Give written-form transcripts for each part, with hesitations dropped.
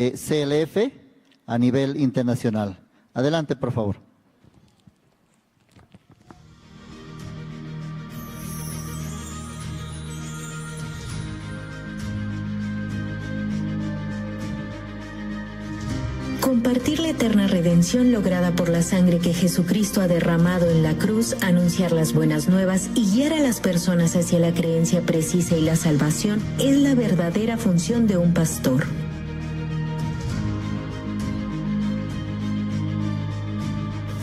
CLF a nivel internacional. Adelante, por favor. Compartir la eterna redención lograda por la sangre que Jesucristo ha derramado en la cruz, anunciar las buenas nuevas y guiar a las personas hacia la creencia precisa y la salvación es la verdadera función de un pastor.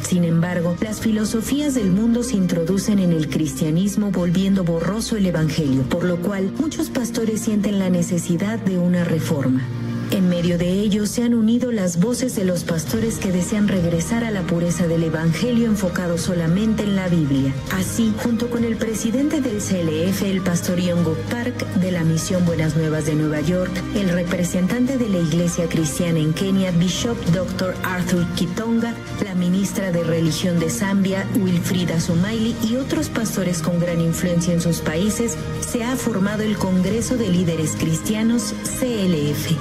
Sin embargo, las filosofías del mundo se introducen en el cristianismo volviendo borroso el evangelio, por lo cual muchos pastores sienten la necesidad de una reforma. En medio de ello se han unido las voces de los pastores que desean regresar a la pureza del evangelio enfocado solamente en la Biblia. Así, junto con el presidente del CLF, el pastor Yongok Park, de la Misión Buenas Nuevas de Nueva York, el representante de la Iglesia Cristiana en Kenia, Bishop Dr. Arthur Kitonga, la ministra de Religión de Zambia, Wilfrida Sumaili, y otros pastores con gran influencia en sus países, se ha formado el Congreso de Líderes Cristianos, CLF.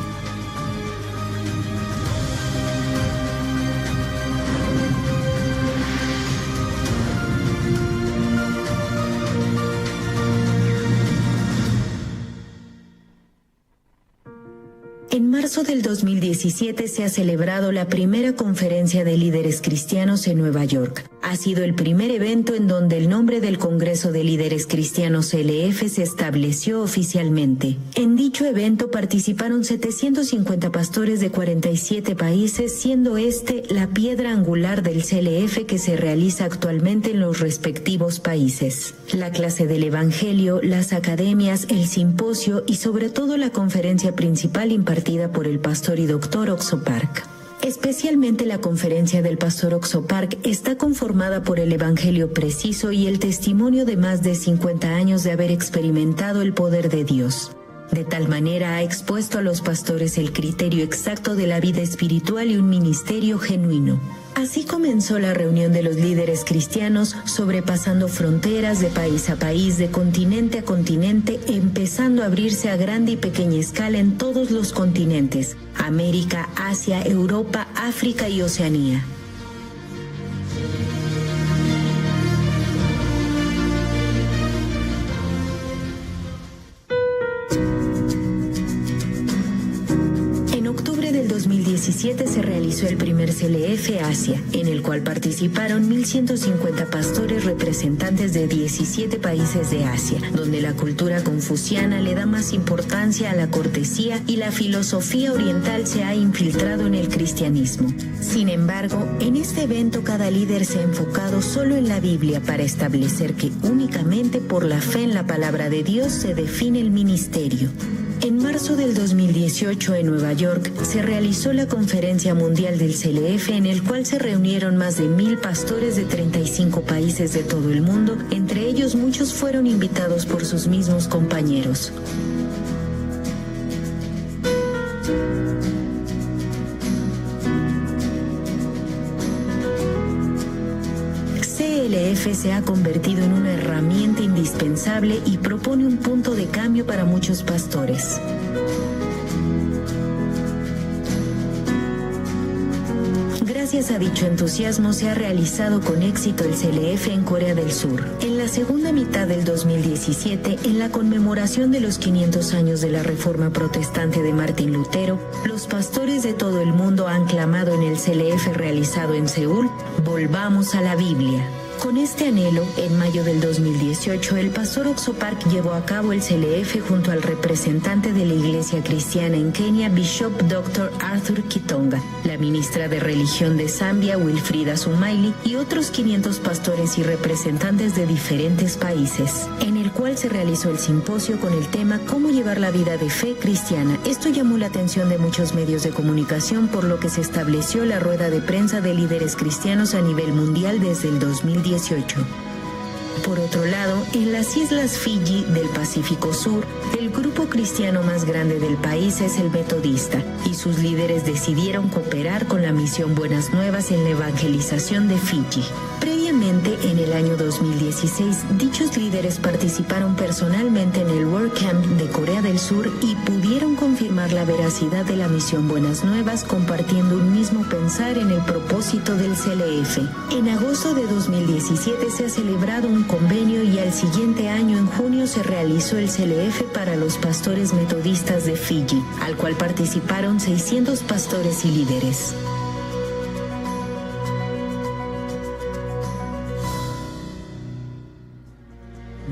En marzo del 2017 se ha celebrado la primera conferencia de líderes cristianos en Nueva York. Ha sido el primer evento en donde el nombre del Congreso de Líderes Cristianos CLF se estableció oficialmente. En dicho evento participaron 750 pastores de 47 países, siendo este la piedra angular del CLF que se realiza actualmente en los respectivos países. La clase del Evangelio, las academias, el simposio y sobre todo la conferencia principal impartida por el pastor y doctor Oxo Park. Especialmente la conferencia del pastor Oxo Park está conformada por el evangelio preciso y el testimonio de más de 50 años de haber experimentado el poder de Dios. De tal manera ha expuesto a los pastores el criterio exacto de la vida espiritual y un ministerio genuino. Así comenzó la reunión de los líderes cristianos, sobrepasando fronteras de país a país, de continente a continente, empezando a abrirse a grande y pequeña escala en todos los continentes: América, Asia, Europa, África y Oceanía. En octubre del 2017 se realizó el primer CLF Asia, en el cual participaron 1.150 pastores representantes de 17 países de Asia, donde la cultura confuciana le da más importancia a la cortesía y la filosofía oriental se ha infiltrado en el cristianismo. Sin embargo, en este evento cada líder se ha enfocado solo en la Biblia para establecer que únicamente por la fe en la palabra de Dios se define el ministerio. En marzo del 2018 en Nueva York se realizó la Conferencia Mundial del CLF, en el cual se reunieron más de 1.000 pastores de 35 países de todo el mundo. Entre ellos muchos fueron invitados por sus mismos compañeros. CLF se ha convertido en una herramienta indispensable y propone un punto de cambio para muchos pastores. Gracias a dicho entusiasmo se ha realizado con éxito el CLF en Corea del Sur. En la segunda mitad del 2017, en la conmemoración de los 500 años de la Reforma Protestante de Martín Lutero, los pastores de todo el mundo han clamado en el CLF realizado en Seúl: "Volvamos a la Biblia". Con este anhelo, en mayo del 2018, el pastor Oxo Park llevó a cabo el CLF junto al representante de la Iglesia Cristiana en Kenia, Bishop Dr. Arthur Kitonga, la ministra de Religión de Zambia, Wilfrida Sumaili, y otros 500 pastores y representantes de diferentes países, en el cual se realizó el simposio con el tema "Cómo llevar la vida de fe cristiana". Esto llamó la atención de muchos medios de comunicación, por lo que se estableció la rueda de prensa de líderes cristianos a nivel mundial desde el 2018. Por otro lado, en las islas Fiji del Pacífico Sur, el grupo cristiano más grande del país es el Metodista, y sus líderes decidieron cooperar con la Misión Buenas Nuevas en la evangelización de Fiji. Previamente Finalmente, en el año 2016, dichos líderes participaron personalmente en el WordCamp de Corea del Sur y pudieron confirmar la veracidad de la misión Buenas Nuevas, compartiendo un mismo pensar en el propósito del CLF. En agosto de 2017 se ha celebrado un convenio y al siguiente año, en junio, se realizó el CLF para los pastores metodistas de Fiji, al cual participaron 600 pastores y líderes.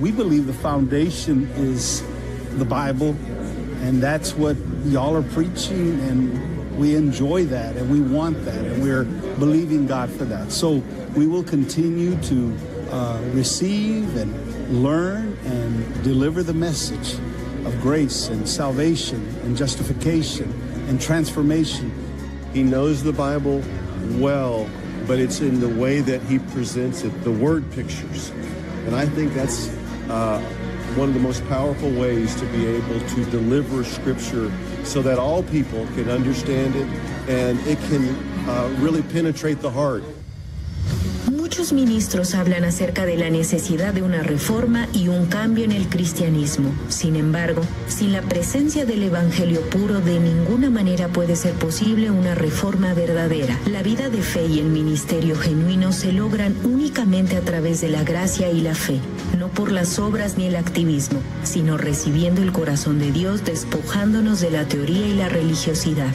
We believe the foundation is the Bible, and that's what y'all are preaching, and we enjoy that, and we want that, and we're believing God for that. So we will continue to receive and learn and deliver the message of grace and salvation and justification and transformation. He knows the Bible well, but it's in the way that he presents it, the word pictures. And I think that's one of the most powerful ways to be able to deliver Scripture so that all people can understand it and it can really penetrate the heart. Muchos ministros hablan acerca de la necesidad de una reforma y un cambio en el cristianismo. Sin embargo, sin la presencia del evangelio puro, de ninguna manera puede ser posible una reforma verdadera. La vida de fe y el ministerio genuino se logran únicamente a través de la gracia y la fe, no por las obras ni el activismo, sino recibiendo el corazón de Dios, despojándonos de la teoría y la religiosidad.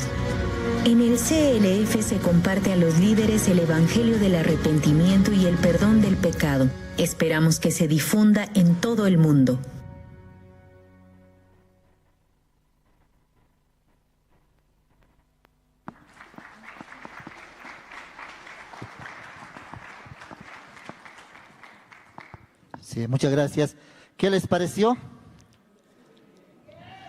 En el CLF se comparte a los líderes el evangelio del arrepentimiento y el perdón del pecado. Esperamos que se difunda en todo el mundo. Sí, muchas gracias. ¿Qué les pareció?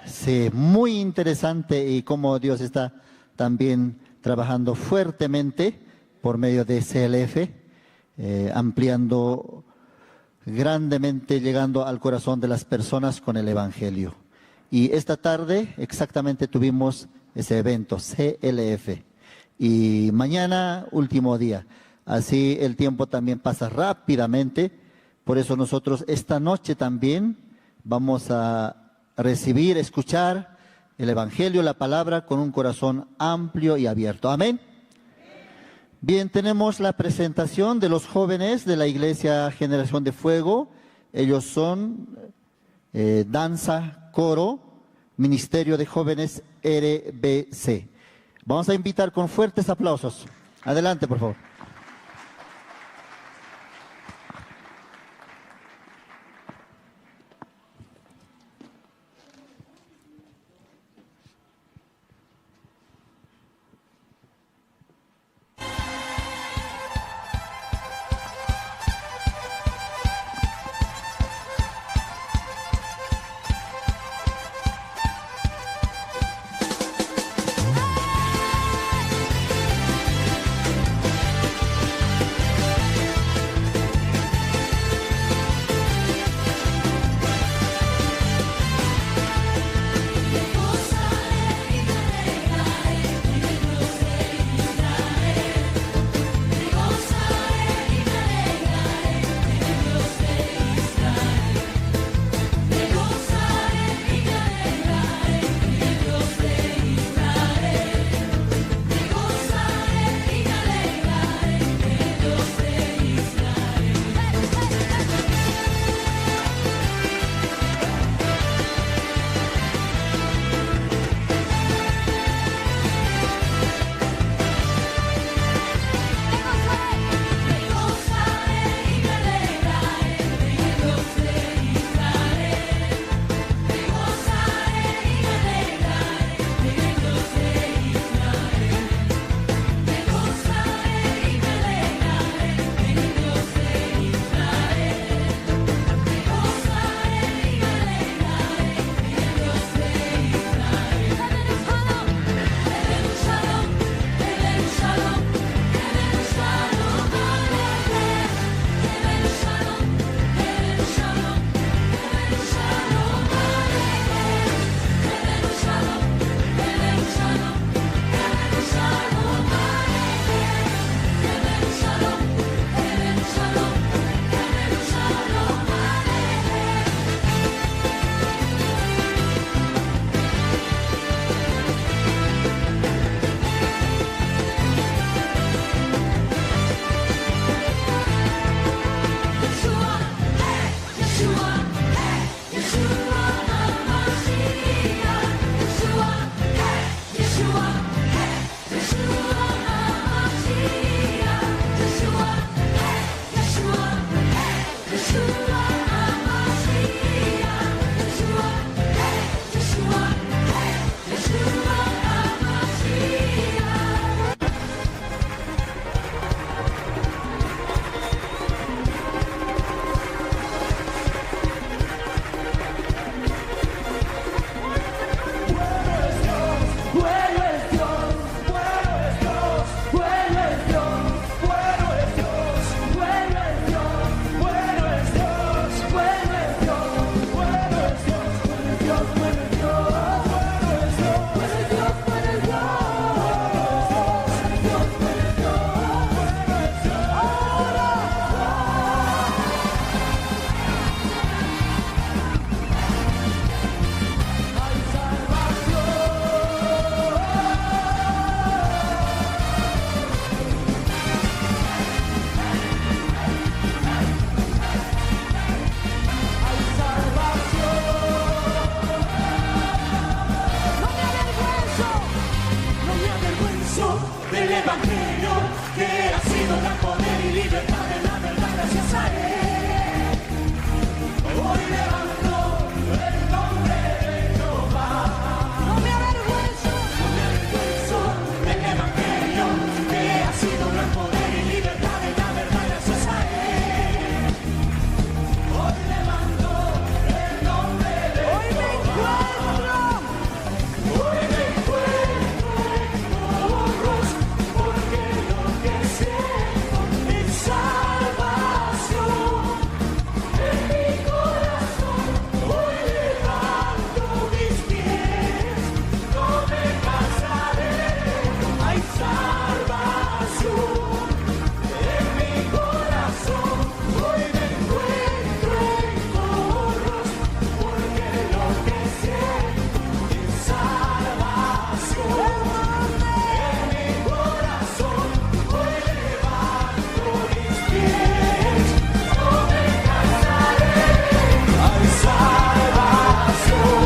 Sí, muy interesante y cómo Dios está también trabajando fuertemente por medio de CLF, ampliando grandemente, llegando al corazón de las personas con el Evangelio. Y esta tarde exactamente tuvimos ese evento, CLF. Y mañana, último día. Así el tiempo también pasa rápidamente. Por eso nosotros esta noche también vamos a recibir, escuchar el Evangelio, la palabra, con un corazón amplio y abierto. Amén. Bien, tenemos la presentación de los jóvenes de la Iglesia Generación de Fuego. Ellos son danza, coro, Ministerio de Jóvenes RBC. Vamos a invitar con fuertes aplausos. Adelante, por favor. avergüenzo del Evangelio, que ha sido gran poder y libertad de la verdad gracias a Él. Hoy levanto el nombre de Jehová. No me avergüenzo del Evangelio, que ha sido gran poder y libertad de la verdad gracias a Él. Hoy levanto el nombre de Jehová. Hoy me encuentro en corros, porque lo que siento es salvación. En mi corazón hoy levanto mis pies, no me cansaré, hay salvación. En mi corazón hoy me encuentro en corros, porque lo que siento es salvación. En mi corazón hoy levanto mis pies, no me cansaré, hay salvación.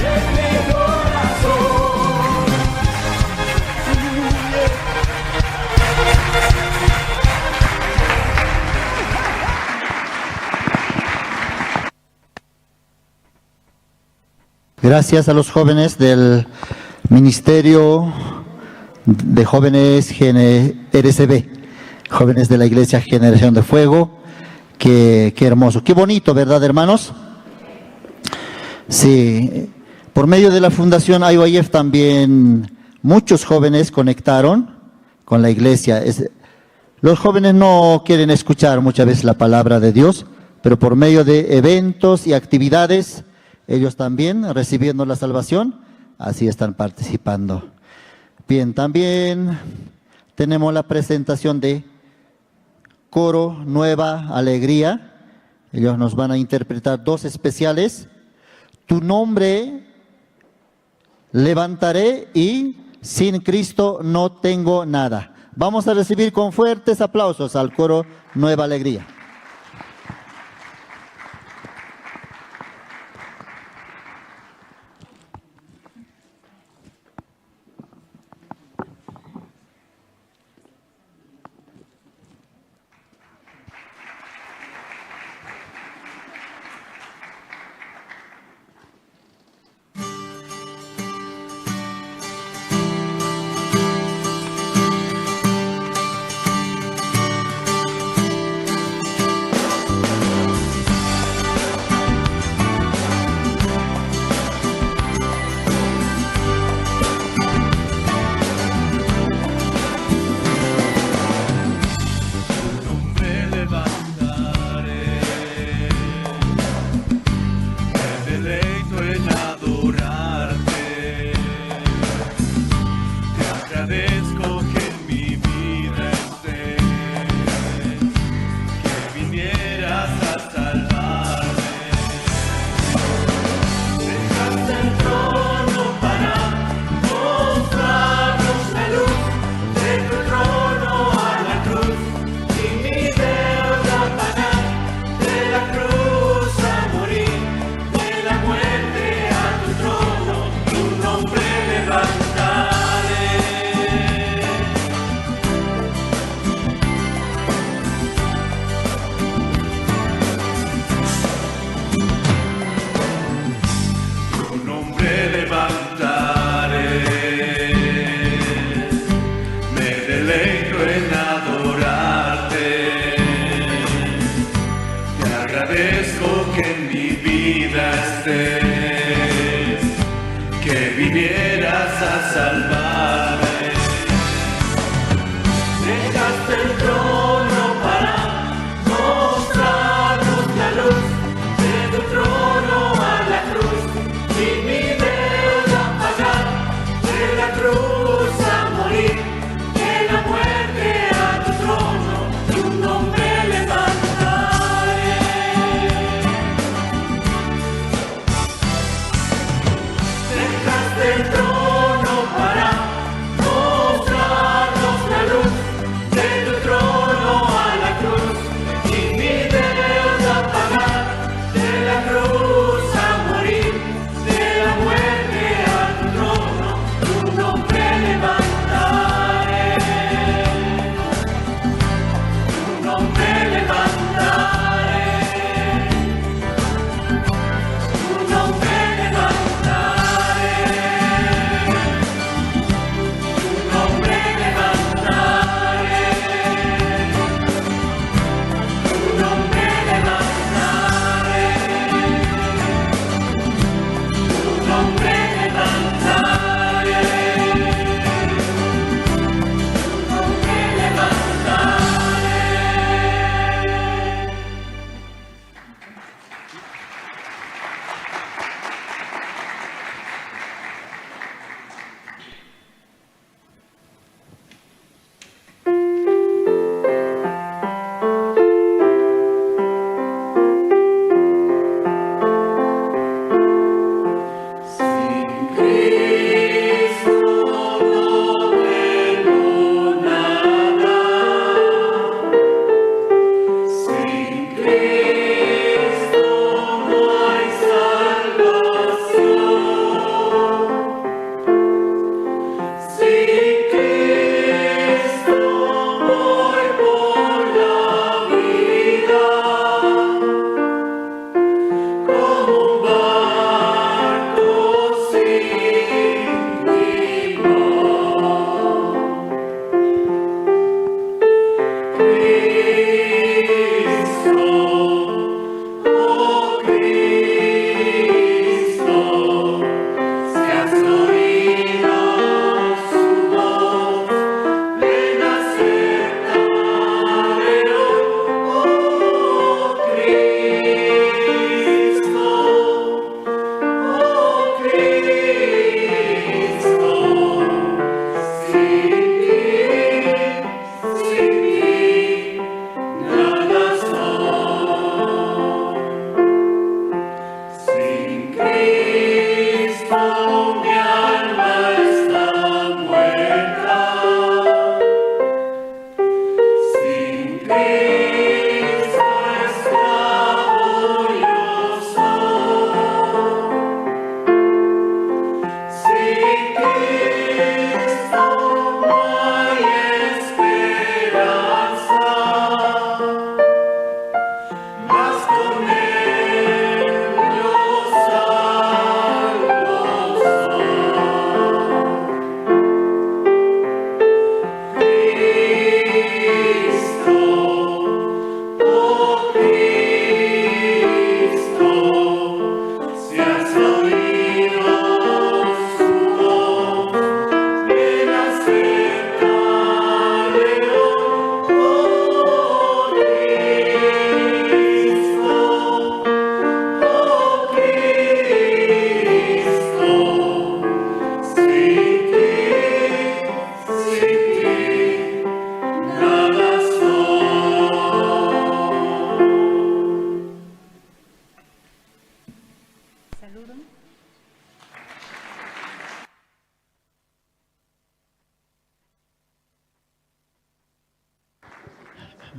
En mi corazón. Gracias a los jóvenes del Ministerio de Jóvenes RCB, jóvenes de la Iglesia Generación de Fuego. Qué hermoso, qué bonito, ¿verdad, hermanos? Sí, por medio de la Fundación IYF también muchos jóvenes conectaron con la iglesia. Los jóvenes no quieren escuchar muchas veces la palabra de Dios, pero por medio de eventos y actividades, ellos también recibiendo la salvación, así están participando. Bien, también tenemos la presentación de Coro Nueva Alegría. Ellos nos van a interpretar dos especiales. Tu nombre levantaré y sin Cristo no tengo nada. Vamos a recibir con fuertes aplausos al Coro Nueva Alegría.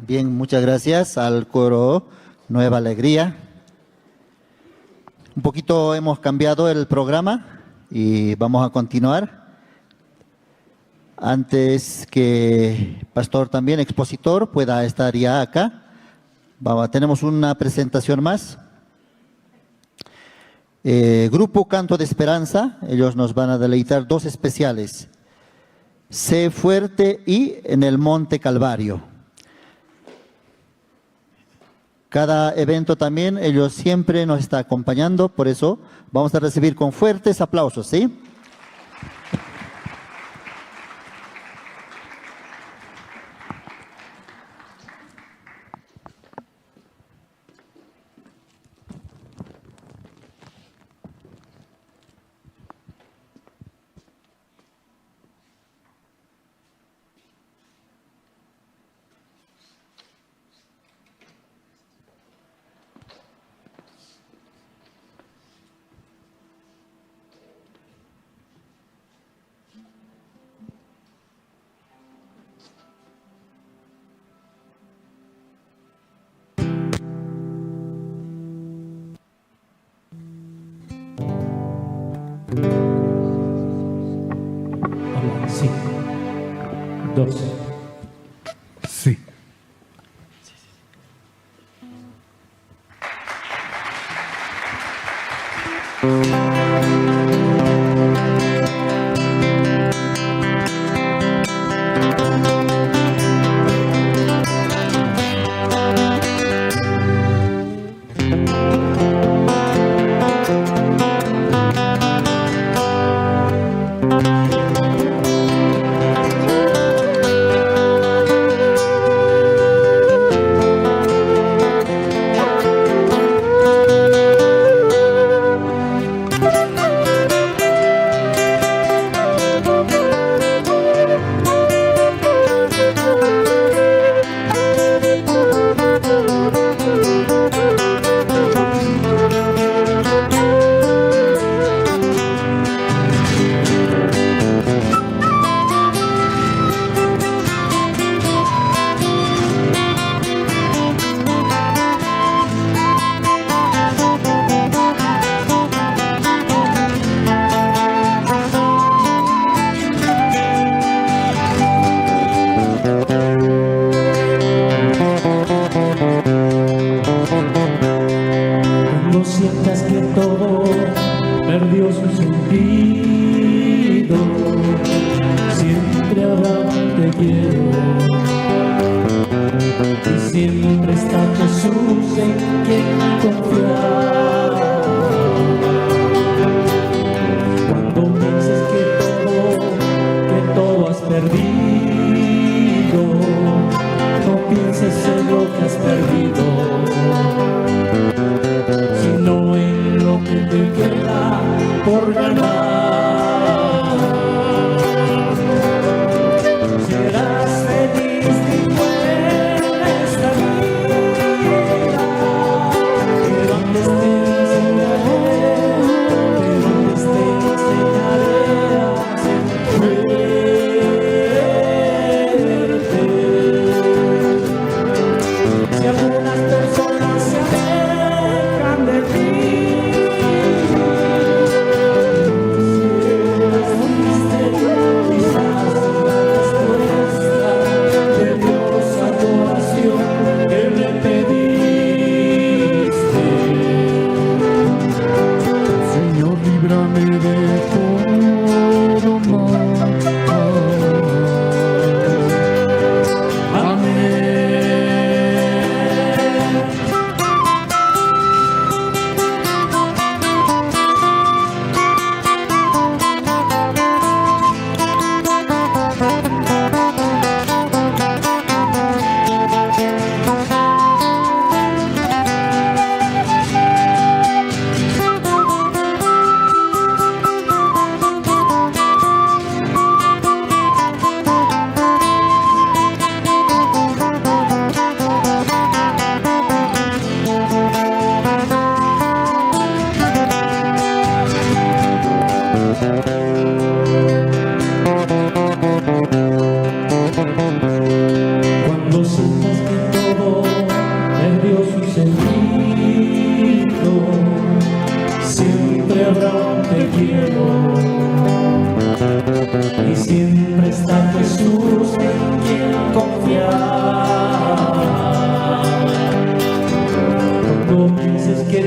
Bien, muchas gracias al coro Nueva Alegría. Un poquito hemos cambiado el programa y vamos a continuar. Antes que pastor también, expositor, pueda estar ya acá. Tenemos una presentación más. Grupo Canto de Esperanza, ellos nos van a deleitar dos especiales. Sé fuerte y en el Monte Calvario. Cada evento también, ellos siempre nos están acompañando, por eso vamos a recibir con fuertes aplausos, ¿sí? Sí. 2. Sí. Serás feliz, Siempre está Jesús en quien confiar. Cuando pienses que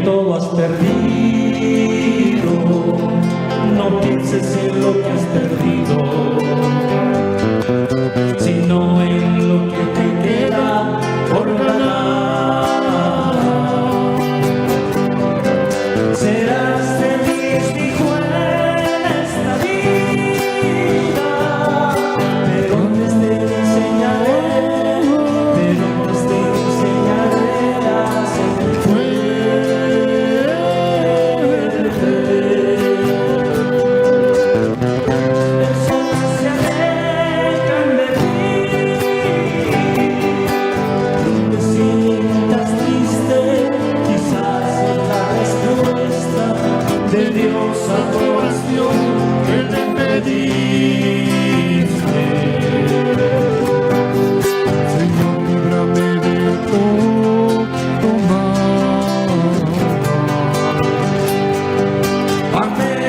todo has perdido, no pienses en lo que has perdido, sino en lo que te queda por ganar. Serás feliz, dijo en esta vida, pero antes te enseñaré a ser fuerte. Personas se alejan de ti, te sientas triste, quizás es la respuesta de Dios a tu oración que le pediste. Señor, líbrame de todo mal. Amén.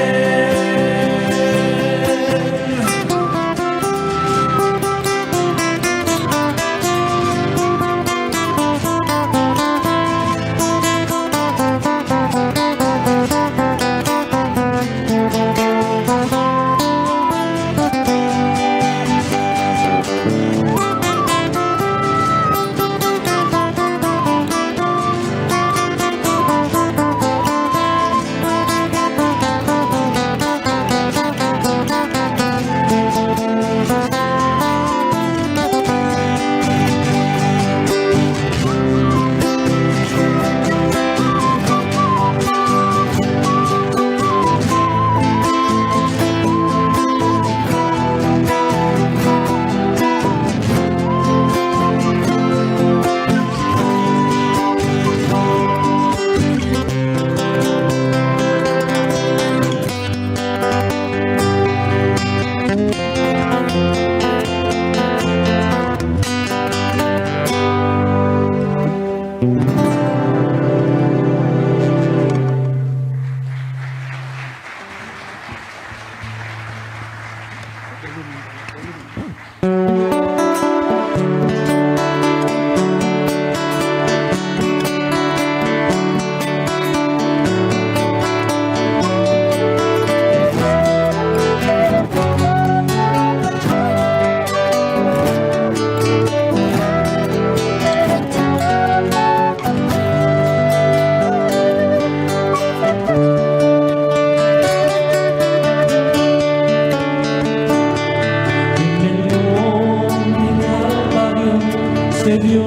Se dio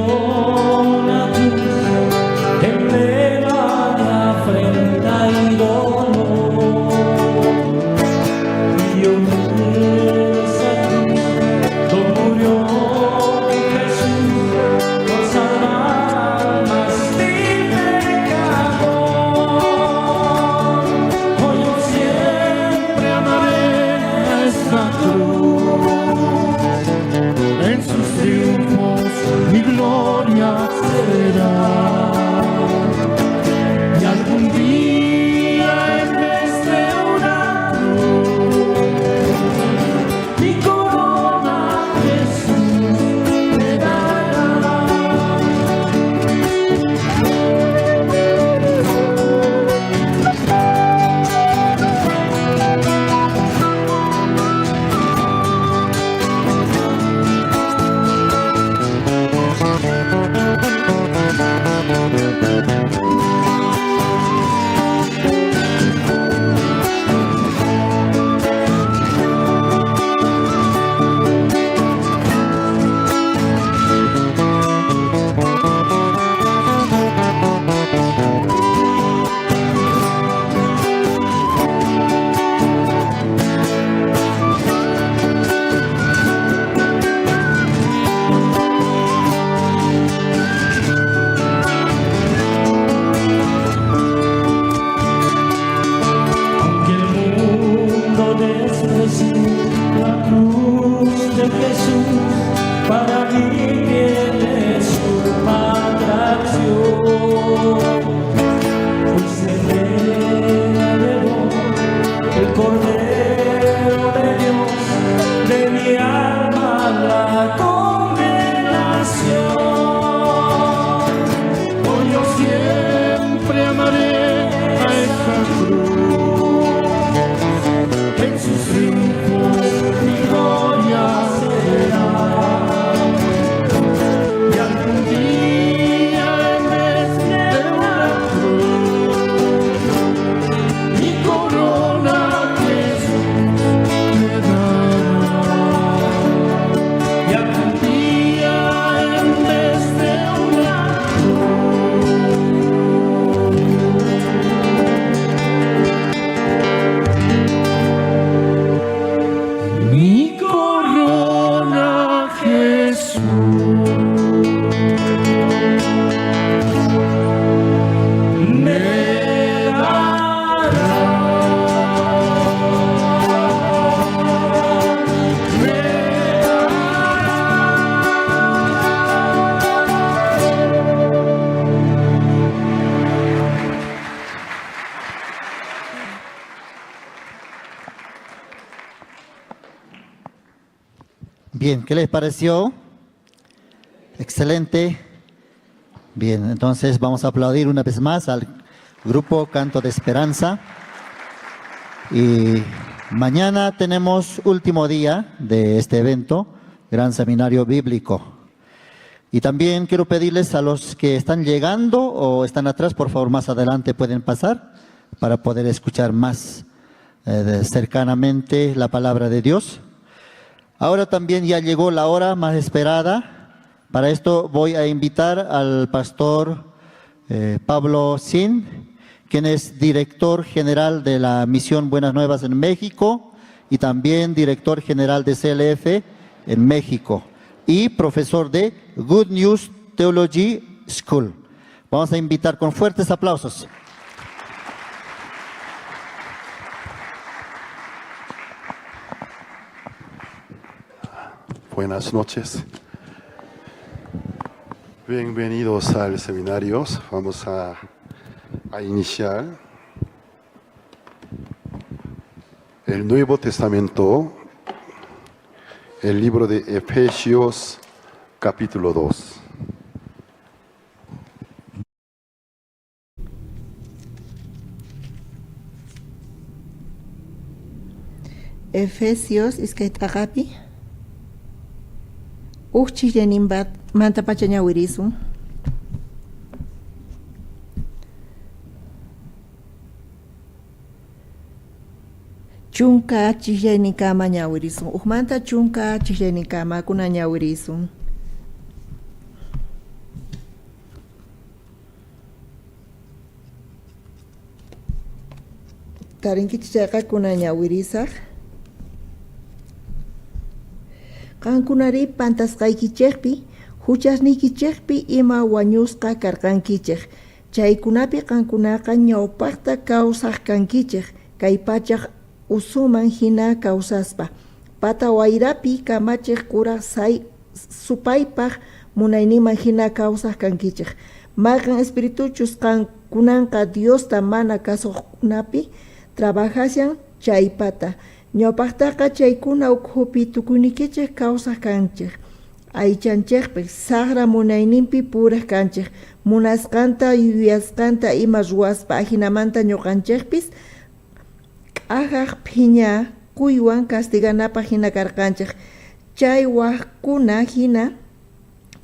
la cruz en plena afrenta y dolor, y esa cruz no murió Jesús por salvar almas mi pecador. Hoy yo siempre amaré esa cruz, En sus triunfos mi gloria será. y algún día en vez de una cruz mi corona Jesús me dará. Cordero de Dios. Bien, ¿qué les pareció? Excelente. Bien, entonces vamos a aplaudir una vez más al grupo Canto de Esperanza. Y mañana tenemos último día de este evento, Gran Seminario Bíblico. Y también quiero pedirles a los que están llegando o están atrás, por favor, más adelante pueden pasar para poder escuchar más cercanamente la palabra de Dios. Ahora también ya llegó la hora más esperada. Para esto voy a invitar al pastor Pablo Sin, quien es director general de la Misión Buenas Nuevas en México y también director general de CLF en México y profesor de Good News Theology School. Vamos a invitar con fuertes aplausos. Buenas noches. Bienvenidos al seminario. Vamos a iniciar el Nuevo Testamento, el libro de Efesios, capítulo 2. Efesios iskaitaqapi uchchillaninbat mantapachañawirisun. Chunka chillayninkama ñawirisun. Manta chunka chillayninkama kuna ñawirisun. Tarinkichis chayqa kuna ñawirisaq. Qankunari pantasqaykichikpi, huchasniykichikpi ima wañusqa karqankichik. Chaykunapi qankunaqa ñawpaqta kawsaq kankichik, kay pachaq usuman hina kawsaspa. Pata wayrapi kamachik kuraq supaypaq munayniman hina kawsaq kankichik. Maqan espirituchus qankunanqa Diosta mana kasuqkunapi trabajasyan chaypata. Ñawpaqtaqa chaykuna ukhupi tukuynikichik kawsaq kanchik. Aychanchikpi saqra munayninpi puraq kanchik. Munasqanta yuyasqanta ima ruwaspa hinamanta ñuqanchikpis q'aqaq phiña kuywan castiganapaq hina karqanchik. Chay waqkuna hina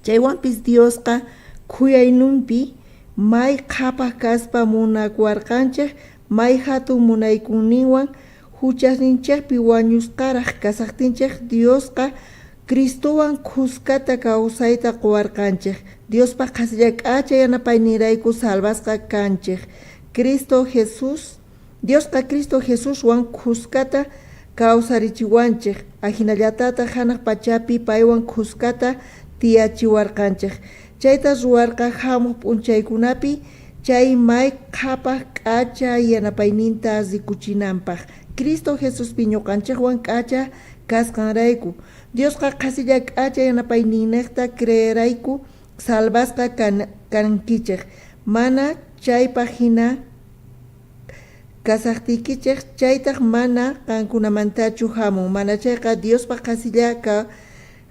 chaywanpis Diosqa khuyaynunpi may qhapaq kaspa munakuwarqanchik, may hatun munaykunninwan huchasninchikpi wañusqaraq kasaqtinchik Diosqa Cristowan khuskata kawsayta quwarqanchik. Diospa qasilla k'acha yanapaynirayku salvasqa kanchik. Diosqa Cristo Jesuswan khuskata kawsarichiwanchik. Ahinallatata hanaq pachapi paywan khuskata tiyachiwarqanchik. Chayta ruwarqa hamuq p'unchaykunapi chay may qhapaq k'acha yanapayninta rikuchinanpaq. Cristo Jesuspi ñuqanchikwan k'acha kasqanrayku. Diosqa qasilla k'acha yanapayninniqta creerayku salvasqa kankichik. Mana chaypaq hina kasaqtikichik chaytaq mana qankunamantachu hamun. Mana chayqa Diospa qasilla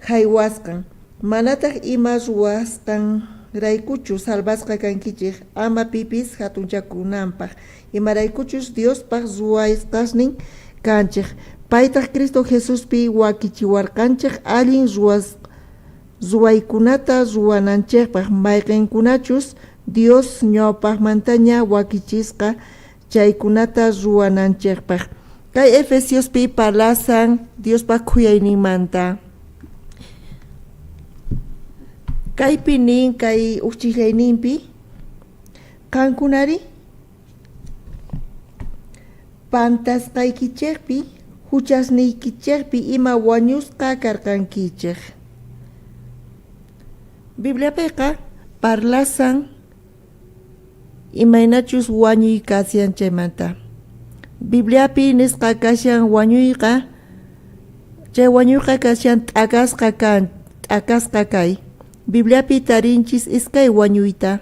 haywasqan. Manataq ima ruwasqan raykuchu salvasqa kankichik ama pipis hatunchakunanpaq. Imaraykuchus Diospaq ruwasqasnin kanchik. Paytaq Cristo Jesuspi wakichiwarqanchik allin ruwaykunata ruwananchikpaq. Mayqinkunachus Dios ñawpaqmantaña wakichisqa chaykunata ruwananchikpaq. Kay Efesiospi parlasan Diospa khuyaynimanta. Kaypi nin kay uchillayninpi qankunari pantasqaykichikpi huchasniykichikpi ima wañusqa karqankichik. Bibliapiqa parlasan imaynachus wañuy kasyan chaymanta. Bibliapi nisqa kasyan wañuyqa, chay wañuyqa kasyan t'akasqa kay. Bibliapi tarinchis iskay wañuyta.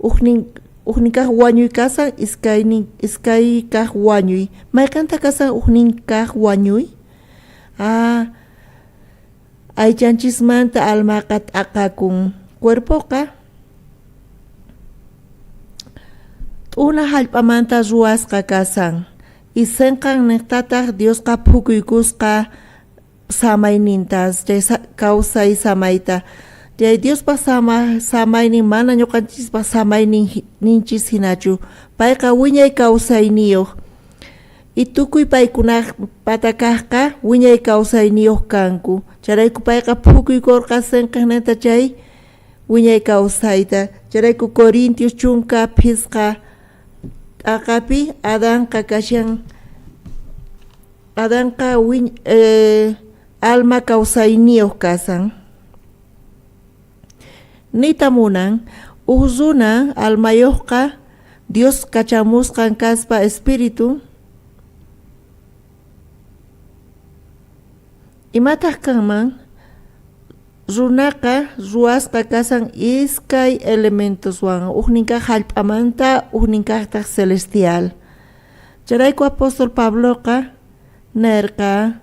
Uqninkaq wañuy kasan iskay kaq wañuy. Mayqanta kasan uqninkaq wañuy? aychanchismanta almaqa t'aqakun cuerpoqa t'una hallp'amanta ruwasqa kasan y senqan niqtataq Diosqa phukuykusqa samaynintas chay kawsay samayta chay Diospa samaynin mana ñuqanchispa samayninchis hinachu payqa wiñay kawsayniyuq y tukuy paykunaq patakaqqa wiñay kawsayniyuq kanku charayku payqa phukuykurqa senqaqnata chay wiñay kawsayta charayku Corintios chunka phisqa t'aqapi Adanqa kashan Adanqa alma kawsayniyuq kasan nitamunan uqruna almayuqqa Dios kachamusqan kaspa espiritu imataq kanman runaqa ruwasqa kasan iskay elementoswan uqninqa hallp'amanta uqninkaqtaq celestial charayku apóstol Pabloqa nerqa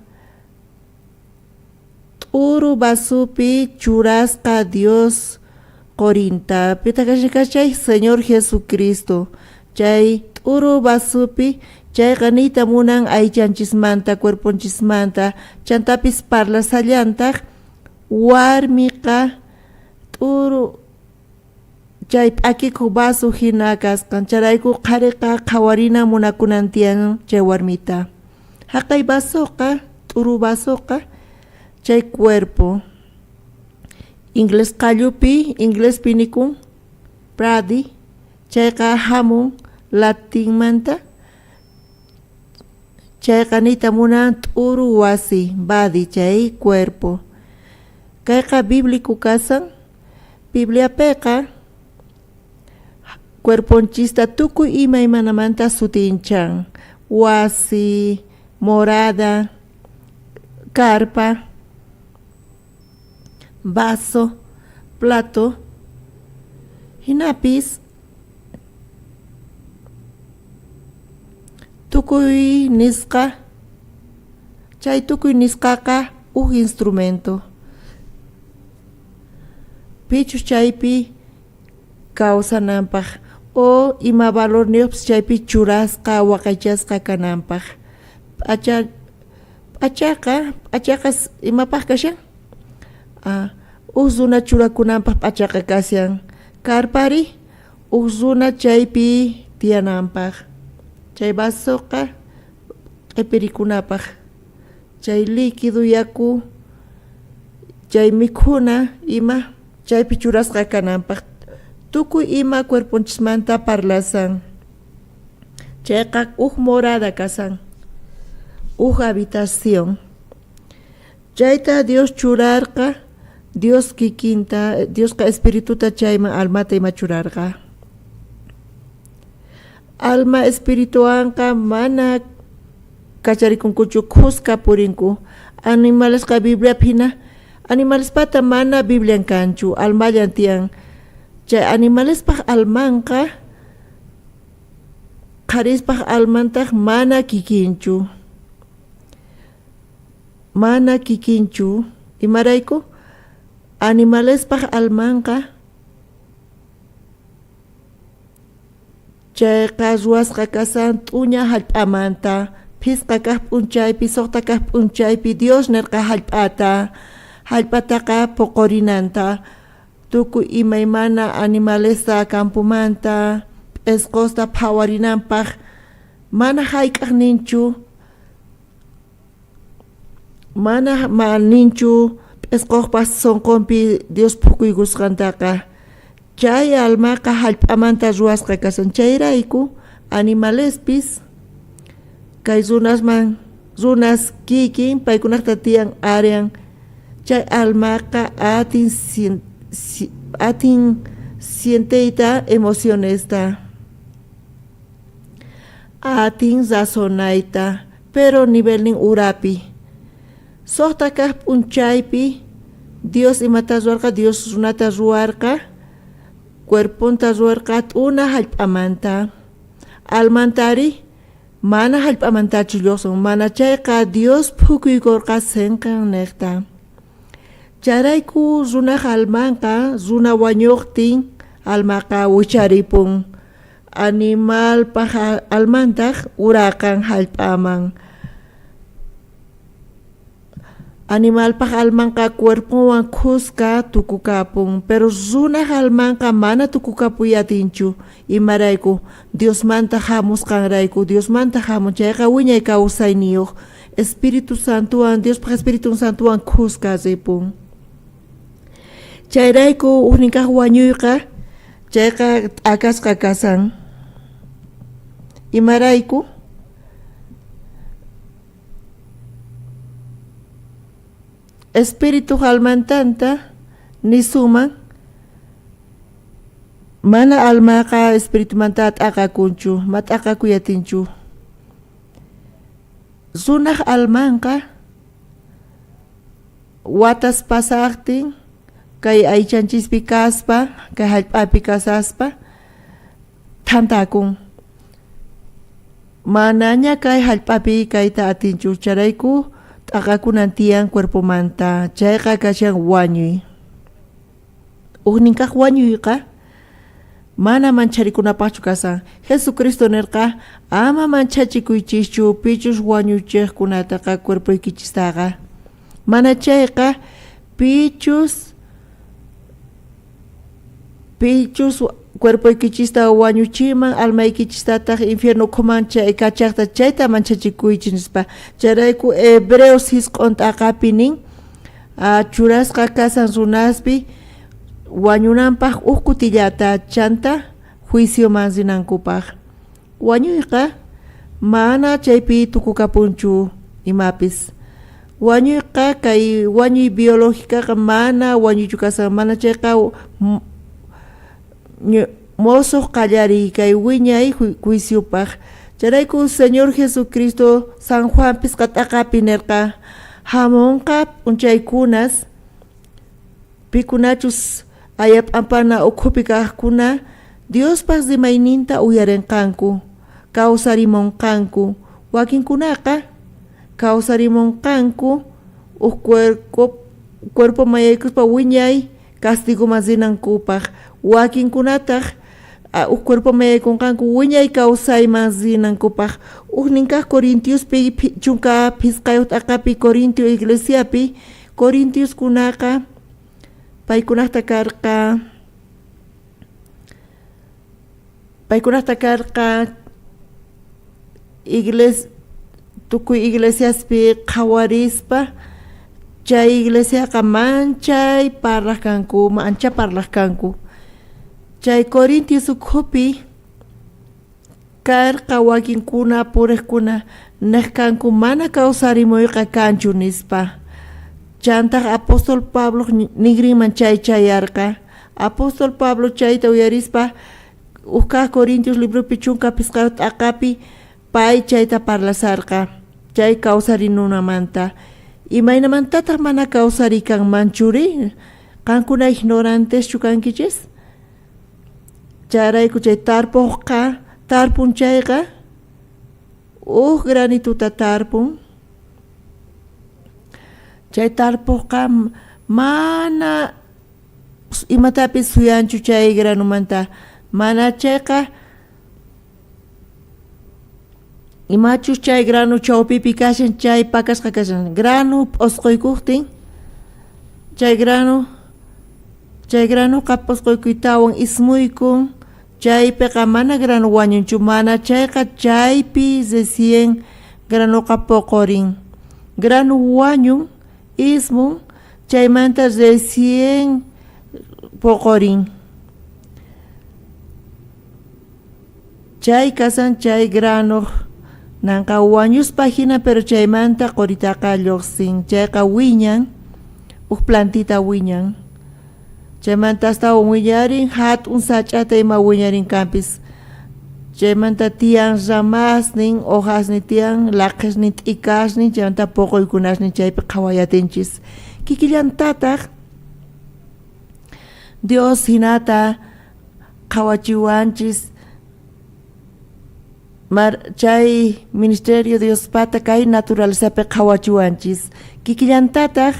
t'uru basupi churasqa Dios Corinta pitakashika chay Señor Jesucristo chay t'uru basupi chayqa nitamunan aychanchismanta cuerponchismanta chantapis parlasallantaq warmiqa t'uru chay p'akikuq vaso hina kasqan charayku qhariqa qhawarina munakunantiyan chay warmita haqay vasoqa t'uru vasoqa chay cuerpo inglés qallupi inglés pinikun pradi chayqa hamun latinmanta chayqa nitamunan t'uru wasi badi chay cuerpo kayqa bíblico kasan Bibliapiqa cuerponchista tukuy imaymanamanta sutinchan wasi morada carpa vaso plato hinapis tukuy nisqa chay tukuy nisqaqa instrumento pichus chaypi kawsananpaq o ima valor niyuqpis chaypi churasqa waqaychasqa kananpaq p'achaqa imapaq kashan uqruna churakunanpaq p'achaqa kasyan karpari uqruna chaypi tiyananpaq chay vasoqa q'ipirikunapaq chay líquido yaku chay mikhuna ima chaypi churasqa kananpaq tukuy ima cuerponchismanta parlasan chayqa morada kasan habitación chayta Dios churarqa Dios kikinta Diosqa espirituta chayman almata ima churarqa alma espirituanqa mana kacharikunkuchu qusqa purinku animalesqa Bibliapi hina animalespata mana Biblian kanchu almallan tiyan chay animalespaq almanqa qharispaq almantaq mana kikinchu imarayku animalespaq almanqa chayqa ruwasqa kasan t'uña hallp'amanta phisqa kaq p'unchaypi suqta kaq p'unchaypi Dios nirqa hallp'ataqa poqorinanta tukuy imaymana animalesta campumanta p'esqosta phawarinanpaq mana hayk'aq ninchu mana ninchu p'esqoqpas sonqonpi Dios phukuykusqantaqa chay almaqa hallp'amanta ruwasqa kasan chayrayku animalespis kay runas kikin paykunaqta tiyan arian chay almaqa atin sienteyta emocionesta atin razonayta pero nivelnin urapi suqta kaq p'unchaypi Dios imata ruwarqa Dios runata ruwarqa cuerponta ruwarqa t'una hallp'amanta almantari mana hallp'amantachu lluqsin mana chayqa Dios phukuykurqa senqan niqta Charayku runa almanqa runa wañuqtin almaqa wicharipun animal paja almantaq urakan hallp'aman animal paja almanqa cuerpowan khusqa tukukapun pero runa almanqa mana tukukapuyatinchu imarayku Dios manta hamusqanrayku Dios manta hamun chayqa wiñay kawsayniyuq Espíritu Santuwan Dios paja Espíritu Santuwan khusqa ripun chayrayku uhninkaq wañuyqa chayqa akasqa kasan imarayku Espíritu almantanta nisuman mana almaqa Espíritu manta at'aqakunchu mat'aqakuyatinchu runaq almanqa watas pasaqtin kay aychanchispi kaspa kay hallp'api kasaspa thantakun manaña kay hallp'api kayta atinchu charayku t'aqakunan tiyan cuerpomanta chayqa kashan wañuy uhninkaq wañuyqa mana mancharikunapaqchu kasan Jesucristo nirqa ama manchachikuychischu pichus wañuchiqkunataqa cuerpoykichistaqa mana chayqa pichus cuerpoykichista wañuchiman almaykichistataq infierno kuman chay kachaqta chayta manchachikuychispa charayku Hebreos hisq'unt'aqapi nin churasqa kasan runaspi wañunanpaq kutillata chanta juicioman rinankupaq wañuyqa mana chaypi tukukapunchu imapis wañuyqa kay wañuy biológicaqa mana wañuychu kasan mana chayqa mosoq qallari kay wiñay juiciopaq charayku Señor Jesucristo San Juan pisqat'aqapi nirqa hamunqa p'unchaykunas pikunachus ayap'ampana ukhupi kaqkuna Diospaq rimayninta uyarinqanku kawsarimunqanku wakinkunaqa kawsarimunqanku cuerpo mayaykuspa wiñay castigoman rinankupaq wakinkunataq cuerpo mayaykunqanku wiñay kawsayman rinankupaq uhninkaq Corintiospi chunka pisqayuq t'aqapi Corintio iglesiapi Corintioskunaqa paykunaqta karqa tukuy iglesiaspi qhawarispa chay iglesiaqa mancha parlaq kanku chay Corintios ukhupi karqa wakinkuna puriqkuna niqkanku mana kawsarimuyqa kanchu nispa chantaq apóstol Pablo nigrinman chayarqa apóstol Pablo chayta uyarispa ukaq Corintios libropi chunka pisqayuq t'aqapi pay chayta parlasarqa chay kawsarinunamanta imaynamantataq mana kawsarikanmanchuri qankuna ignorantes chukankichis charayku chay tarpun chayqa granituta tarpun chay tarpuqqa mana imatapis suyanchu chay granumanta mana chayqa imachus chay granu chawpipi kashan chay pakasqa kashan granu p'usquykuqtin chay granuqa p'usquykuytawan ismuykun chaypiqa mana granu wañunchu mana chayqa chaypi recién granuqa poqorin granu wañun ismun chaymanta recién poqorin chay kasan chay granu nanqa wañuspa hina pero chaymanta quritaqa lluqsin chayqa wiñan plantita wiñan chaymanta astawan wiñarin hatun sach'ata ima wiñarin kampis chaymanta tiyan ramasnin hojasnin tiyan laqisnin t'ikasnin chaymanta poqoykunasnin chaypi qhawayatinchis kikillantataq Dios hinata qhawachiwanchis chay ministerio Diospata kay naturalizapi qhawachiwanchis kikillantataq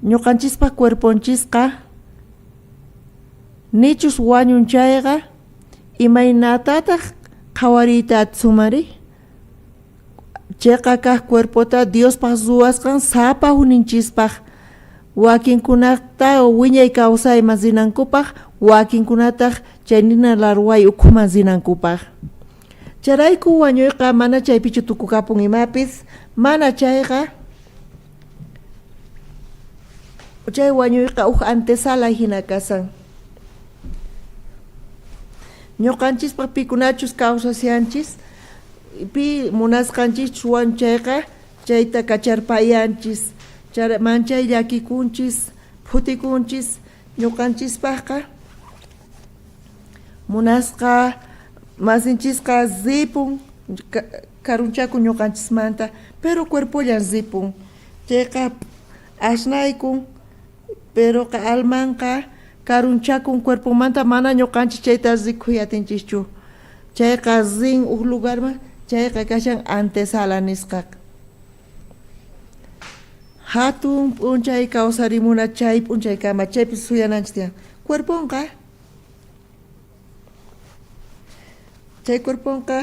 ñuqanchispa cuerponchisqa nichus wañunchayqa imaynatataq qhawariyta sumari chayqa kaq cuerpota Diospaq ruwasqan sapa huninchispaq wakinkunata wiñay kawsayman zinankupaq wakinkunataq chay nina larway ukhuman zinankupaq charayku wañuyqa mana chaypichu tukukapun imapis mana chayqa chay wañuyqa antesala hina kasan ñuqanchispaq pikunachus kawsasyanchis pi munasqanchis chayqa chayta kacharpayanchis manchay llakikunchis phutikunchis ñuqanchispaqqa munasqa masinchisqa zipun karunchaku ñuqanchismanta pero cuerpollan zipun chayqa ashnaykun pero almanqa karunchakun cuerpomanta mana ñuqanchis chayta zikhuyatinchikchu chayqa zin lugarman chayqa kashan antesala nisqa hatun p'unchay kawsarimuna chay p'unchaykama chaypi suyananchis tiyan cuerponqa chay cuerponqa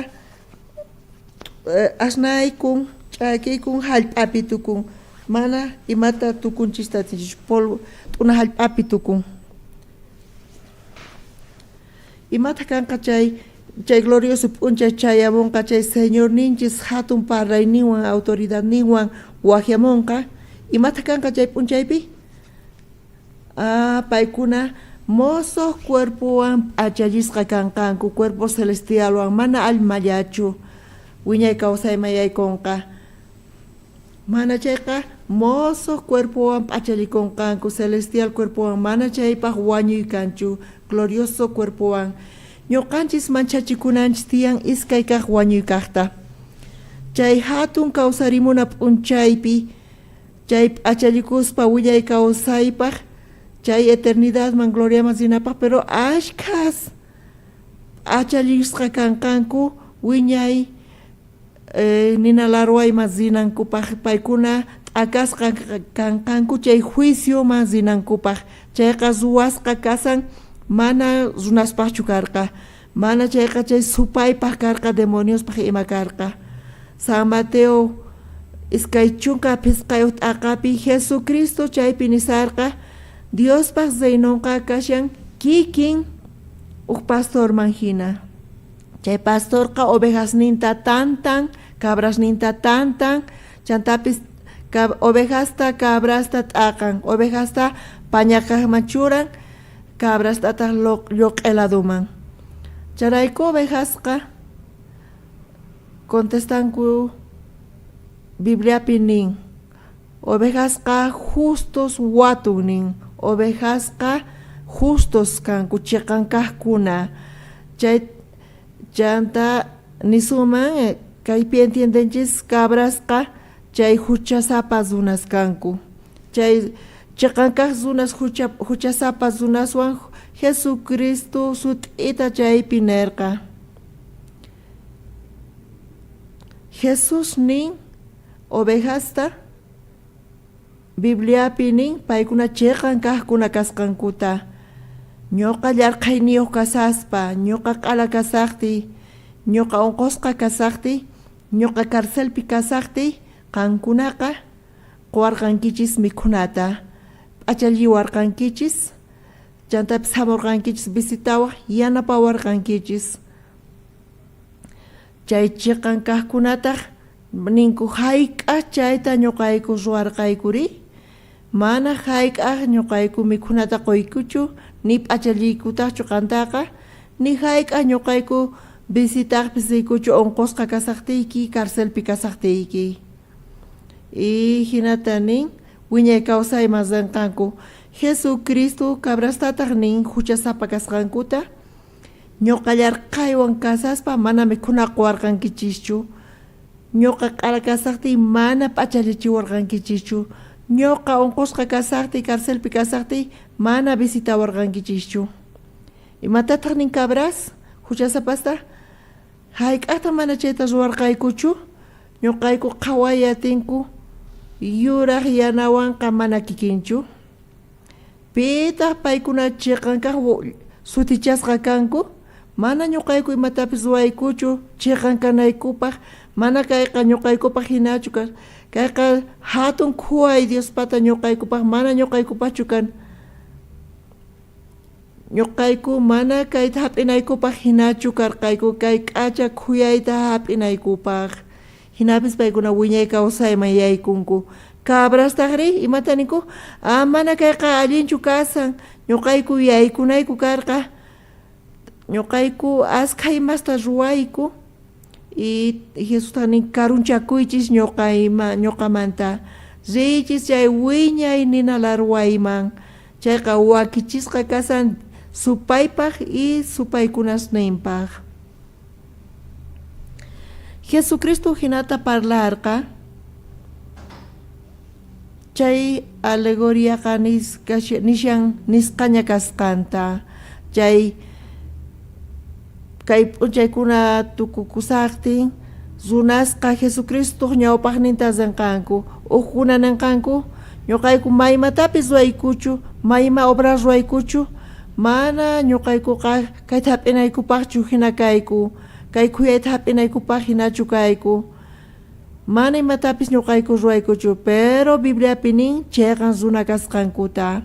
ashnaykun ch'akikun hallp'api tukun mana imata tukunchista polvo t'una hallp'api tukun imata kanqa chay glorioso p'unchay chayamunqa chay señor ninchis hatun parlayninwan autoridadninwan wajiamunqa imata kanqa chay p'unchaypi paykuna mozo cuerpowan p'achallisqa kanqanku cuerpo celestialwan mana almallachu wiñay kawsayman yaykunqa mana chayqa mozo cuerpowan p'achalikunqanku celestial cuerpowan mana chaypaq wañuykanchu glorioso cuerpowan ñuqanchis manchachikunanchis tiyan iskay kaq wañuykaqta chay hatun kawsarimuna p'unchaypi chay p'achalikuspa willay kawsaypaq chay eternidadman gloriaman zinapaq pero ashkhas p'achalisqa kanqanku wiñay nina larwayman zinankupaq paykuna t'akasqa kanqanku chay juicioman zinankupaq chayqa ruwasqa kasan mana runaspaqchu karqa mana chayqa chay supaypaq karqa demoniospaq ima karqa San Mateo iskay chunka pisqayuq t'aqapi Jesucristo chaypi nisarqa Diospaq zaynunqa kashan kikin uk pastorman hina chay pastorqa ovejasninta tantan cabrasninta tantan chantapis ovejasta cabrasta t'aqan ovejasta pañaqaqman churan cabrastataq lluq'eladuman charayku ovejasqa contestanku Bibliapi nin ovejasqa justos watun nin ovejasqa justos kanku chiqankaqkuna chay chanta nisuman kaypi entiendenchis cabrasqa chay huchasapas runas kanku chay chiqankaq runas huchasapas runaswan Jesucristo sut'ita chaypi nerqa Jesus nin ovejasta Bibliapi nin paykuna chiqankaqkuna kasqankuta ñuqa llarqayniyuq kasaspa ñuqa q'ala kasaqti ñuqa unqusqa kasaqti ñuqa karcelpi kasaqti qankunaqa quwarqankichis mikhunata p'achalliwarqankichis chantapis hamurqankichis visitawaq yanapawarqankichis chay chiqankaqkunataq ninku hayk'aq chayta ñuqayku ruwarqaykuri mana hayk'aq ñuqayku mikhunata quykuchu ni p'achallikutajchu qantaqa ni hayk'aq ñuqayku visitaqpis rikuchu unqusqa kasaqtiyki karcelpi kasaqtiyki y hinata nin wiñay kawsayman zinqanku Jesucristo cabrastataq nin huchasapa kasqankuta ñuqa llarqaywan kasaspa mana mikhuna quwarqankichischu ñuqa q'ala kasaqtiy mana p'achallichiwarqankichischu ñuqa unqusqa kasaqtiy karcelpi kasaqtiy mana visitawarqankichischu imatataq nin cabras huchasapasta hayk'aqta mana chayta ruwarqaykuchu ñuqayku qhawayatinku yuraq yanawanqa mana kikinchu. Pitaq paykuna chiqankaq sutichasqa kanku, mana ñuqayku imatapis ruwaykuchu chiqankanaykupaq, mana kayqa ñuqaykupaq hinachu kayqa hatun khuway Diospata ñuqaykupaq, mana ñuqaykupaqchu kan. Ñuqayku mana kayta hap'inaykupaq hinachu karqayku, kay k'acha khuyayta hap'inaykupaq. Hinapis paykuna wiñay kawsayman yaykunku. Cabrastaqri imataniku, mana kayqa allinchu kasan, ñuqayku yaykunayku karqa, ñuqayku askha imasta ruwayku, y Jesustaqnin karunchakuychis ñuqamanta, richis chay wiñay ninala ruwayman, chayqa wakichisqa kasan supaypaq y supaykunasninpaq. Jesucristo hinata parlarqa, chay alegoriaqa nishan nisqaña kasqanta, chay kay p'unchaykuna tukukusaqtin runasqa Jesucristo ñawpaqninta rinqanku, uqkuna ninqanku ñuqayku maymatapis ruwaykuchu, mayma obra ruwaykuchu, mana ñuqaykuqa kayta hap'inaykupaqchu hina kayku, kay khuyayta hap'inaykupaq hinachu kayku, mana imatapis ñuqayku ruwaykuchu, pero Bibliapi nin chayqa runa kasqankuta,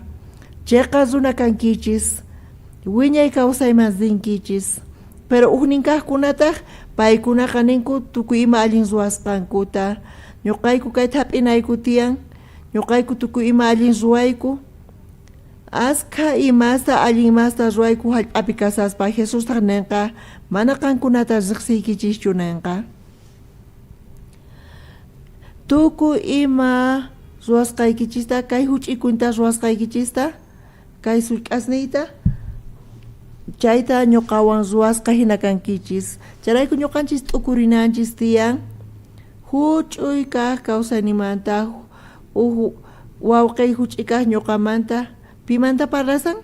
chayqa runa kankichis, wiñay kawsayman rinkichis, pero huknin kaqkunataq paykunaqa ninku tukuy ima allin ruwasqankuta, ñuqayku kayta hap'inayku tiyan, ñuqayku tukuy ima allin ruwayku, askha imasta allin masta ruwayku hallp'api kasaspa Jesustaq ninqa mana qankunata riqsiykichischu ninqa. Tukuy ima ruwasqaykichista, kay huch'ikuyta ruwasqaykichista, kay sullk'asniyta, chayta ñuqawan ruwasqa hina kankichis. Charayku ñuqanchis t'ukurinanchis tiyan, huch'uy kaq kawsaynimanta, wawqay huch'uy kaq ñuqamanta, pimanta parlasan?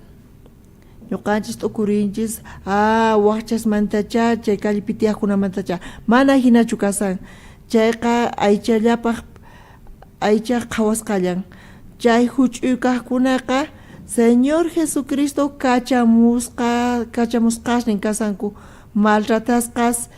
Ñuqanchis t'ukurinchis, waqchasmantacha, chay kallipi tiyaqkunamantacha, mana hinachu kasan. Chayqa aychallapaq aycha qhawasqallan. Chay huch'uy kaqkunaqa Señor Jesucristo kachamusqasnin kasanku, maltratasqas,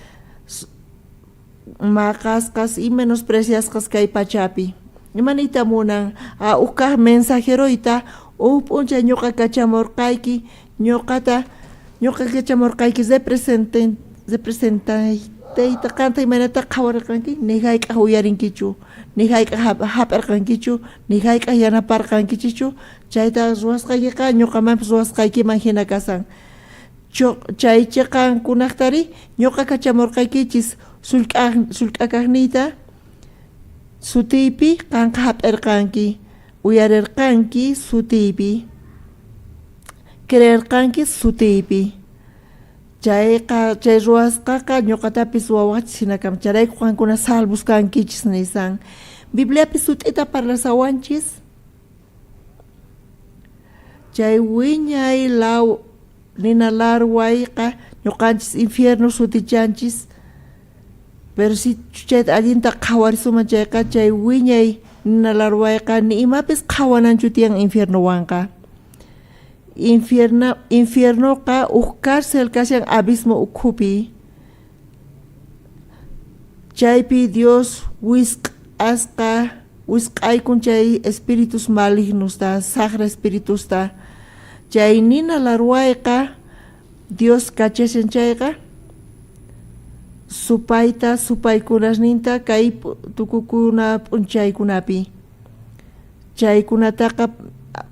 maqasqas y menospreciasqas kay pachapi. Imanita munan uqaq mensajeroyta p'unchay ñuqa kachamurqayki, ñuqa kachamurqayki representayta qanta imanata qhawarqanki, ni hayk'aq uyarinkichu, ni hayk'aq hap'arqankichu, ni hayk'aq yanaparqankichichu, chayta ruwasqaykiqa ñuqamanpis ruwasqaykiman hina kasan. Chay chiqankunaqtari ñuqa kachamurqaykichis sullk'akaqniyta sutiypi qanqa hap'irqanki, uyarirqanki sutiypi, creerqanki sutiypi. Chay ruwasqaqa ñuqatapis wawachis hina kam, charayku qankuna salvos kankichis nisan. Bibliapi sut'ita parlasawanchis, chay wiñay nina larwayqa ñuqanchis infierno sutichanchis, pero si chayta allinta qhawarisuman chayqa chay wiñay nina larwayqa ni imapis qhawananchu tiyan infiernowanqa. Infiernoqa cárcel kashan abismo ukhupi, chaypi Dios wisq'aykun chay espíritus malignosta, saqra espíritusta, chay nina larwayqa Dios kachashan chayqa supaykunasninta kay tukukuna p'unchaykunapi, chaykunataqa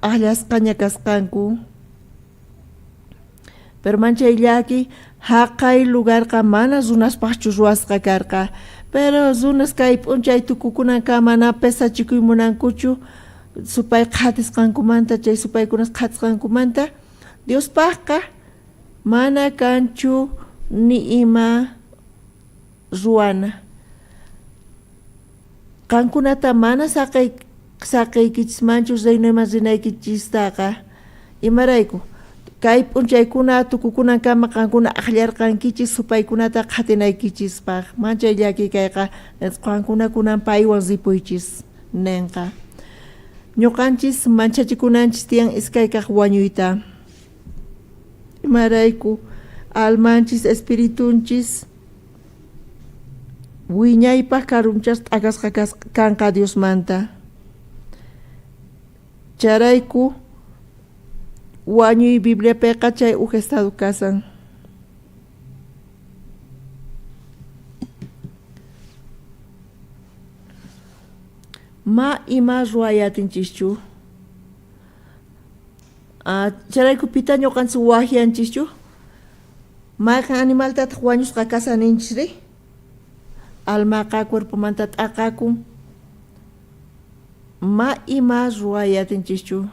allasqaña kasqanku, pero manchayllaki haqay lugarqa mana runaspaqchu ruwasqa karqa, pero runas kay p'unchay tukukunanqa mana pesachikuymunankuchu, supay qhatisqankumanta, chay supaykunas qhatisqankumanta, Diospaqqa mana kanchu ni ima ruwana. Qankunata mana saqaykichismanchu reynuyman rinaykichistaqa, imarayku kay p'unchaykuna tukukunankama qankuna aqllarqankichis supaykunata qhatinaykichispaq, manchayllaki kayqa qankuna kunan paywan ripuychis nenqa. Ñuqanchis manchachikunanchis tiyan iskay kaq wañuyta. Imarayku almanchis espiritunchis wiñaypaq karunchas t'aqasqa kanqa Diosmanta. Charayku wañuy Bibliapiqa chay uj estado kasan. Ma ima ruwayatinchikchu. Charayku pita ñuqanchis wajianchikchu. Mayqan animaltataq wañusqa kasaninchikri. Almaqa cuerpomanta t'aqakun. Ma ima ruwayatinchikchu.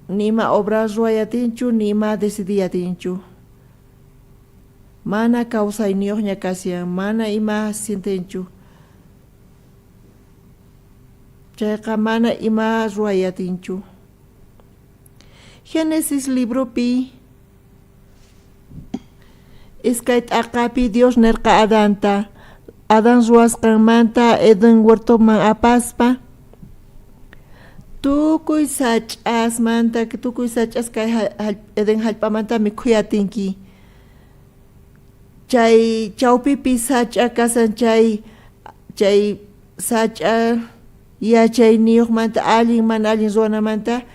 Ni ima obra ruwayatinchu, ni ima decidiyatinchu. Mana kawsayniyuq ñakasiyan, mana ima sintinchu. Chayqa mana ima ruwayatinchu. Génesis libropi iskay t'aqapi Dios nirqa Adanta. Adan ruwasqanmanta Eden huertoman apaspa. Tukuy sach'asmanta, tukuy sach'as kay Eden hallp'amanta mikhuyatinki. Chay chawpipi sach'a kasan chay sach'a yachayniyuqmanta allin mana allin ruwanamanta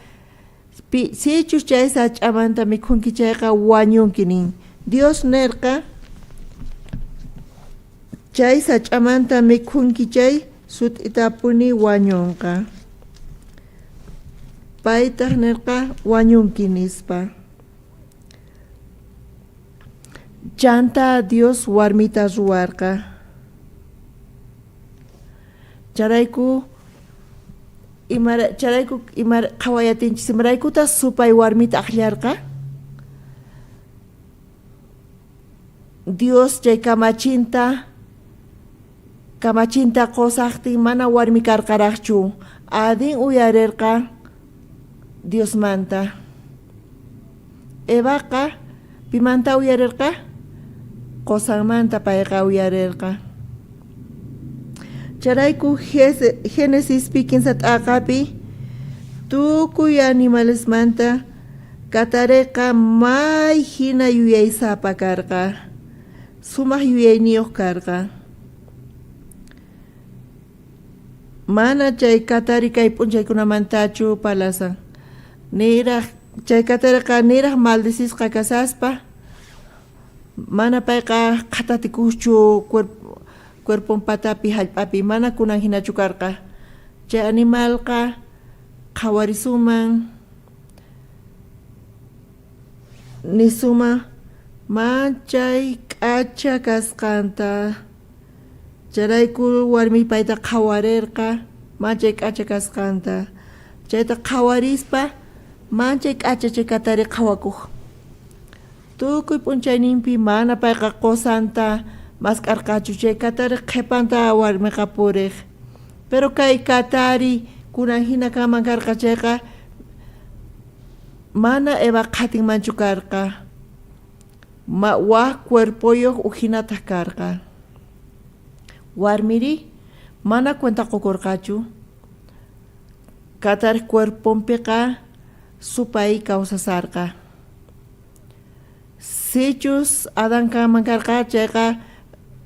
sichus chay sach'amanta mikhunki chayqa wañunki nin. Dios nirqa chay sach'amanta mikhunki chay sut'itapuni wañunqa. Paytaq nirqa wañunki nispa. Chanta Dios warmita ruwarqa. Charayku qawayatinchis imaraykuta supay warmita aqllarqa. Dios chay kamachinta qosaqtin mana warmi karqaraqchu. Adin uyarirqa Diosmanta. Evaqa pimanta uyarirqa? Qosanmanta payqa uyarirqa. Charayku Génesis pi 15 t'aqapi tukuy animalesmanta katariqa may hina yuyaysapa karqa. Sumaq yuyayniyuq karqa. Mana chay katari kay p'unchaykunamantachu palasan. Niraq chay katariqa niraq maldisisqa kasaspa. Mana payqa qhatatikuchu cuerpon patapi hallp'api mana kunan hinachu karqa. Chay animalqa qhawarisuman nisuma manchay k'acha kasqanta. Charayku warmi payta qhawarirqa manchay k'acha kasqanta. Chayta qhawarispa manchay k'acha chay katari qhawakuq. Tukuy p'unchayninpi mana payqa qosanta maskarqachu chay katari qhipanta warmiqa puriq. Pero kay katari kunan hina kaman karqa chayqa mana eva qhatinmanchu karqa. Waq cuerpoyuq uhinataq karqa. Warmiri mana cuenta qukurqachu. Katari cuerponpiqa supay kawsasarqa. Sichus Adanqa mankarqa chayqa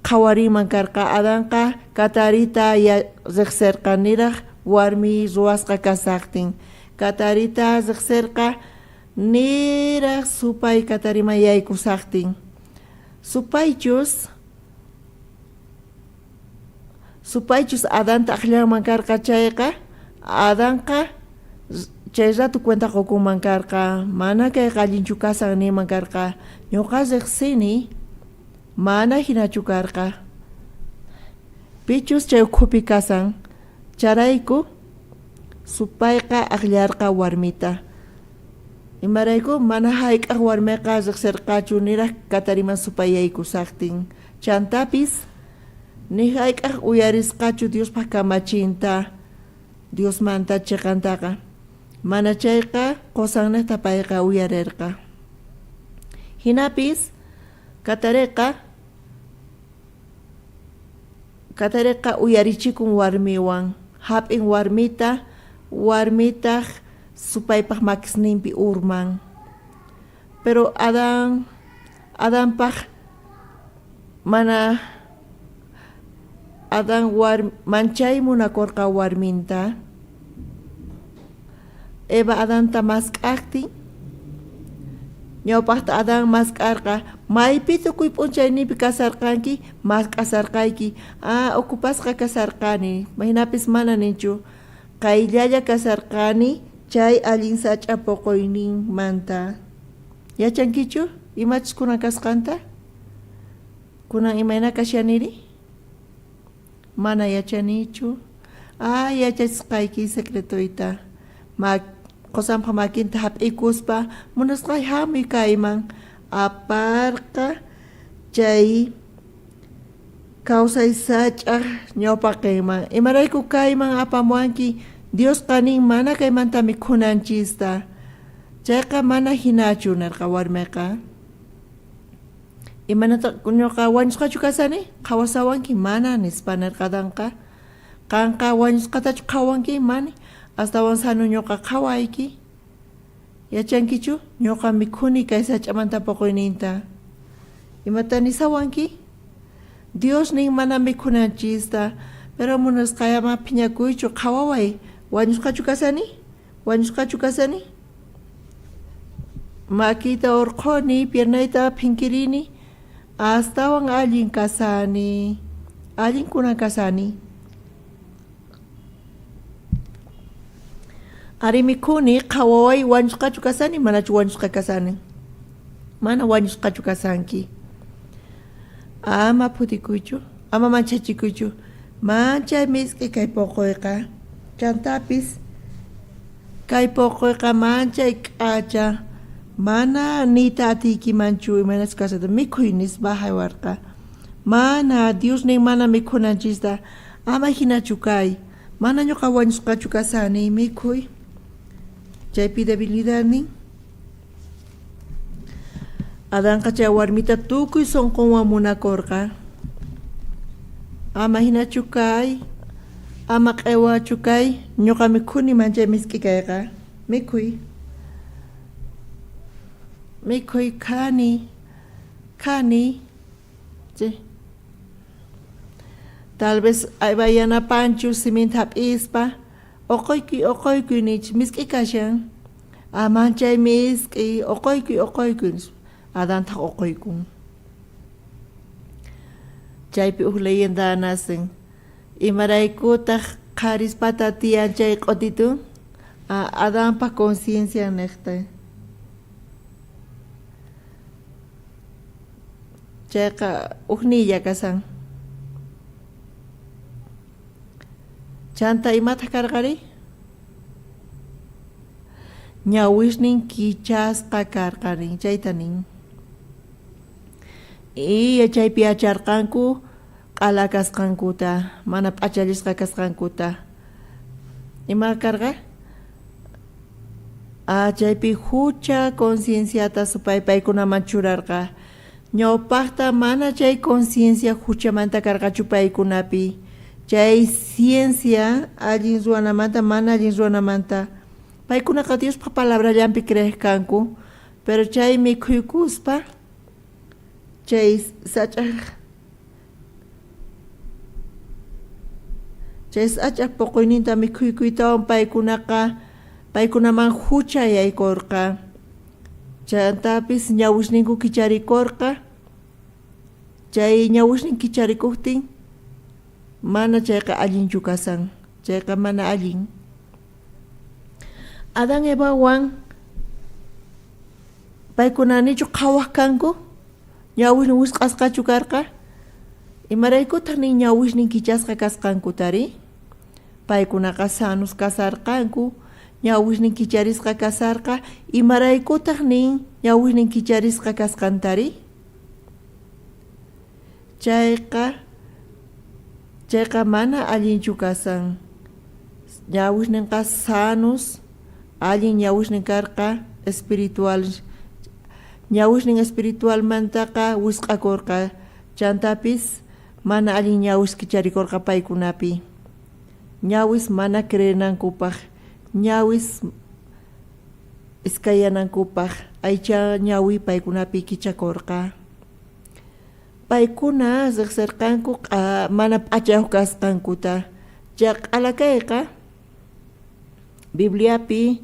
qhawariman karqa. Adanqa katarita riqsirqa niraq warmi ruwasqa kasaqtin. Katarita riqsirqa niraq supay katariman yaykusaqtin. Supaychus Adanta aqllanman karqa chayqa Adanqa chay ratu cuenta qukunman karqa. Mana kay allinchu kasan niman karqa. Ñuqa riqsini mana hinachu karqa. Pichus chay ukhupi kasan. Charayku supayqa aqllarqa warmita. Imarayku mana hayk'aq warmiqa riqsirqachu niraq katariman supayaykusaqtin. Chantapis ni hayk'aq uyarisqachu Diospaq kamachinta Diosmanta chiqantaqa. Mana chayqa qosannaqta payqa uyarirqa. Hinapis katariqa Katareka uyarichikun warmiwan. Hap'in warmita supaypaq makisninpi urman. Pero Adanpaq mana Adan manchay munakorqa warminta. Eva Adanta mask'aqtin. Ñawpaqta Adan mask'arqa maypi tukuy p'unchaynipi kasarqanki mask'asarqayki. Okupasqa kasarqani. Mahinapis mana ninchu. Qayllalla kasarqani chay allin sach'a puquyninmanta. Yachankichu? Imachus kunan kasqanta? Kunan imayna kashaniri? Mana yachanichu. Yachasqayki secretoyta. Qosanpa makinta hap'ikuspa munasqay hamuy kayman aparqa chay kawsay sach'aq ñawpaqinman. Imarayku kayman apamuanki Dios qanin mana kaymanta mikhunanchista. Chayqa mana hinachu narqa warmiqa. Imanata ñuqa wañusqachu kasani? Qawasawanki mana nispa narqadanqa. Qanqa wañusqatachu qawanki mani? Astawan sanu ñuqa qhawayki. Yachankichu? Ñuqa mikhuni kay sach'amanta puquyninta. Imatani sawanki? Dios nin mana mikhunanchista. Pero munasqayama phiñakuychu qhawaway. Wañusqachu kasani? Wañusqachu kasani? Makita urquni, piernayta phinkirini. Astawan allin kasani. Allin kunan kasani. Ari mikhuni qhawaway wañusqachu kasani manachu wañusqa kasani? Mana wañusqachu kasanki. Ama phutikuychu, ama manchachikuychu. Manchay misk'i kay puquyqa. Chantapis kay puquyqa manchay k'acha. Mana nita atiykimanchu imanas kasata mikhuy nispa haywarqa. Mana Dios nin mana mikhunanchista. Ama hinachu kay. Mana ñuqa wañusqachu kasani mikhuy. Chaypi debilidad nin. Adanqa chay warmita tukuy sonqonwan munakurqa. Ama hinachu kay. Ama q'ewachu kay. Ñuqa mikhuni manchay misk'i kayqa. Mikhuy. Mikhuy kani. Tal vez aybayanapanchu siminta hap'ispa. Oqoykuy nich misk'i kashan. Manchay misk'i oqoykuy. Adantaq oqoykun. Chaypi leyenda nasin. Imaraykutaq qharispata tiyan chay q'utitun. Adanpa conciencia niqtay. Chayqa uqniylla kasan. Chanta imata karqari? Ñawishnin kichasqa karqari chaytanin. Chaypi acharqanku q'ala kasqankuta, mana p'achalisqa kasqankuta. Ima karqa? Chaypi hucha concienciata supaypaykunaman churarqa. Ñawpaqta mana chay conciencia huchamanta karqachu paykunapi. Chay ciencia allin ruwanamanta mana allin ruwanamanta. Paykunaqa Diospa palabrallanpi creeskanku. Pero chay mikhuykuspa chay sach'aq puquyninta mikhuykuytawan paykunaman hucha yaykurqa. Chantapis ñawushninku kicharikurqa. Chay ñawushnin kicharikuqtin mana chayqa allinchu kasan. Chayqa mana allin. Adan Evawan paykunanichu qhawaq kanku? Ñawishnin wisq'asqachu karqa? Imaraykutaq nin ñawishnin kichasqa kasqankutari? Paykunaqa sanus kasarqanku. Ñawishnin kicharisqa kasarqa. Imaraykutaq nin ñawishnin kicharisqa kasqantari? Chayqa mana allinchu kasan. Ñawishninqa sanus allin ñawishnin karqa espiritual. Ñawishnin espiritualmantaqa wisq'akurqa. Chantapis mana alin ñawis kicharikorqa paykunapi. Ñawis mana creenankupaq, ñawis iskayanankupaq aycha ñawi paykunapi kichakorqa. Paykuna riqsirqanku mana p'achayuq kasqankuta. Chaq'alakayqa Bibliapi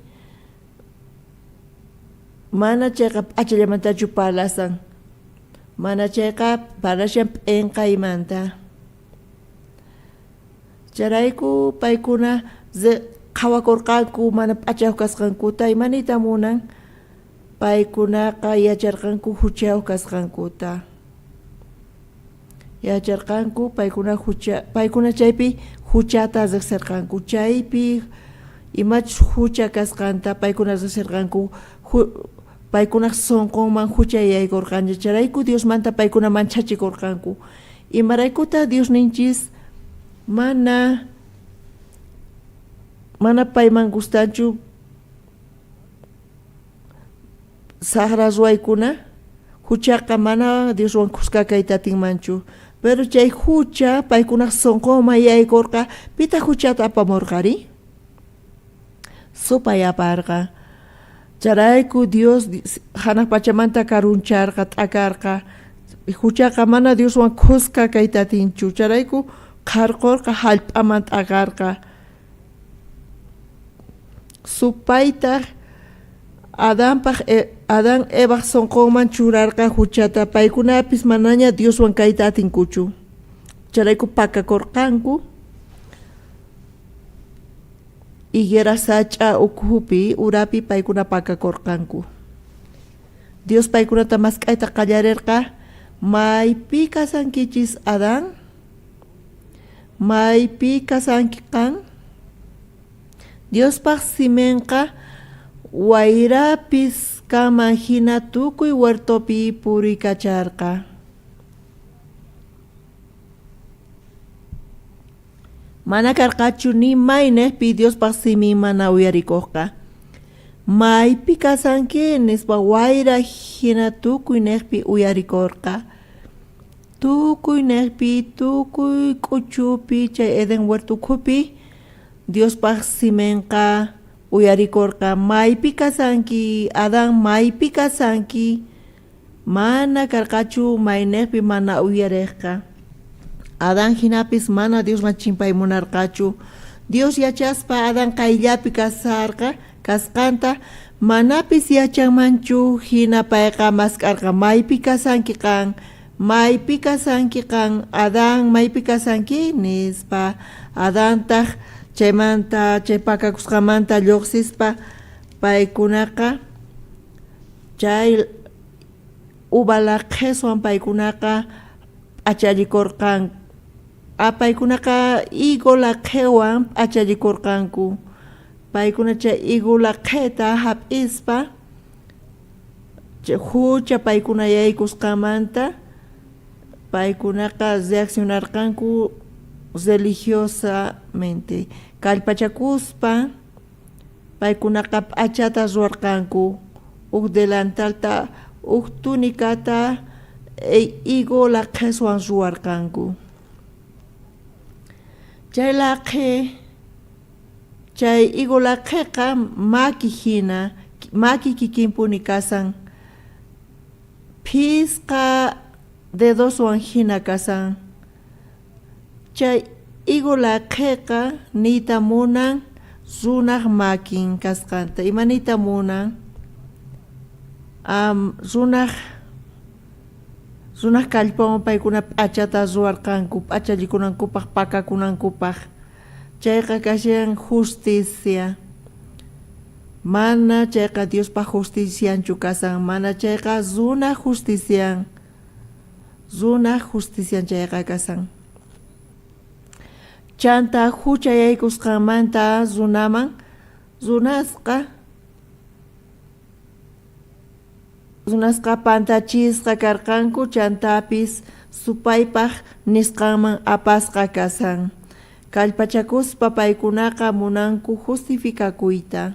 mana chayqa p'achallamantachu parlasan. Mana chayqa parlashan p'inqaymanta. Charayku paykuna qhawakurqanku mana p'achayuq kasqankuta imanita munan paykunaqa yacharqanku huchayuq kasqankuta. Yacharqanku paykuna chaypi huchata riqsirqanku. Chaypi imach hucha kasqanta paykuna riqsirqanku paykuna sunqunman huchayaykurqancha. Charayku Diosmanta paykuna manchachikurqanku. Imaraykuta Dios ninchis mana payman gustanchu sahra ruwaykuna huchaqa mana Dioswan kuska kayta atinmanchu. Pero chay hucha paykuna sunqunman yaykurqa pita huchata apamurqari? Supay aparqa. Charayku Dios hanaq pachamanta karuncharqa t'akarqa. Huchaqa mana Dioswan kuska kayta atinchu. Charayku qarqurqa hallp'aman t'akarqa. Supaytaq Adán Eva sunqunman churarqa huchata paykunapis manaña Dioswan kayta atinkuchu. Charayku pakakurqanku higuera sacha ukhupi urapi paykuna pakakurqanku. Dios paykunata mask'ayta qallarirqa maypi kasankichis Adán? Maypi kasanki qan? Diospaq simenqa wayrapis kama hina tukuy huertopi puriykacharqa. Mana karqachu ni maynejpi Diospaq simin mana uyarikuqqa. Maypi kasanki nispa wayra hina tukuy nejpi uyarikurqa. Tukuy nejpi, tukuy k'uchupi, chay Eden huertukhupi Diospaq simenqa uyarikurqa. Maypi kasanki Adán, maypi kasanki mana karqachu maynejpi mana uyariqqa. Adán hinapis mana Diosman chimpay munarqachu. Dios yachaspa Adán qayllapi kasqanta manapis yachanmanchu hina payqa maskarqa maypi kasanki qan, maypi kasanki qan, Adán maypi kasanki nispa Adantaq chaymanta chay pakakusqamanta lluqsispa paykunaqa chay uva laqheswan paykunaqa p'achalikurqan. Paykunaqa higo laqhewan p'achalikurqanku. Paykuna chay higo laqheta hap'ispa chay hucha paykuna yaykusqamanta paykunaqa reaccionarqanku religiosamente. Kallpachakuspa paykunaqa p'achata ruwarqanku. Uk delantalta, uk tunikata higo laqheswan ruwarqanku. Chay laqhe, chay higo laqheqa maki hina, maki kikinpuni kasan. Phisqa dedoswan hina kasan. Chay higo laqheqa nita munan runaq makin kasqanta. Imanita munan runaq kallpawan paykuna p'achata ruwarqanku, p'achallikunankupaq, pakakunankupaq. Chayqa kashan justicia. Mana chayqa Diospaq justicianchu kasan, mana chayqa runaq justician. Runaq justician chayqa kasan. Chanta hucha yaykusqanmanta runaman runasqa pantachisqa karqanku, chantapis supaypaq nisqanman apasqa kasan. Kallpachakuspa paykunaqa munanku justificakuyta.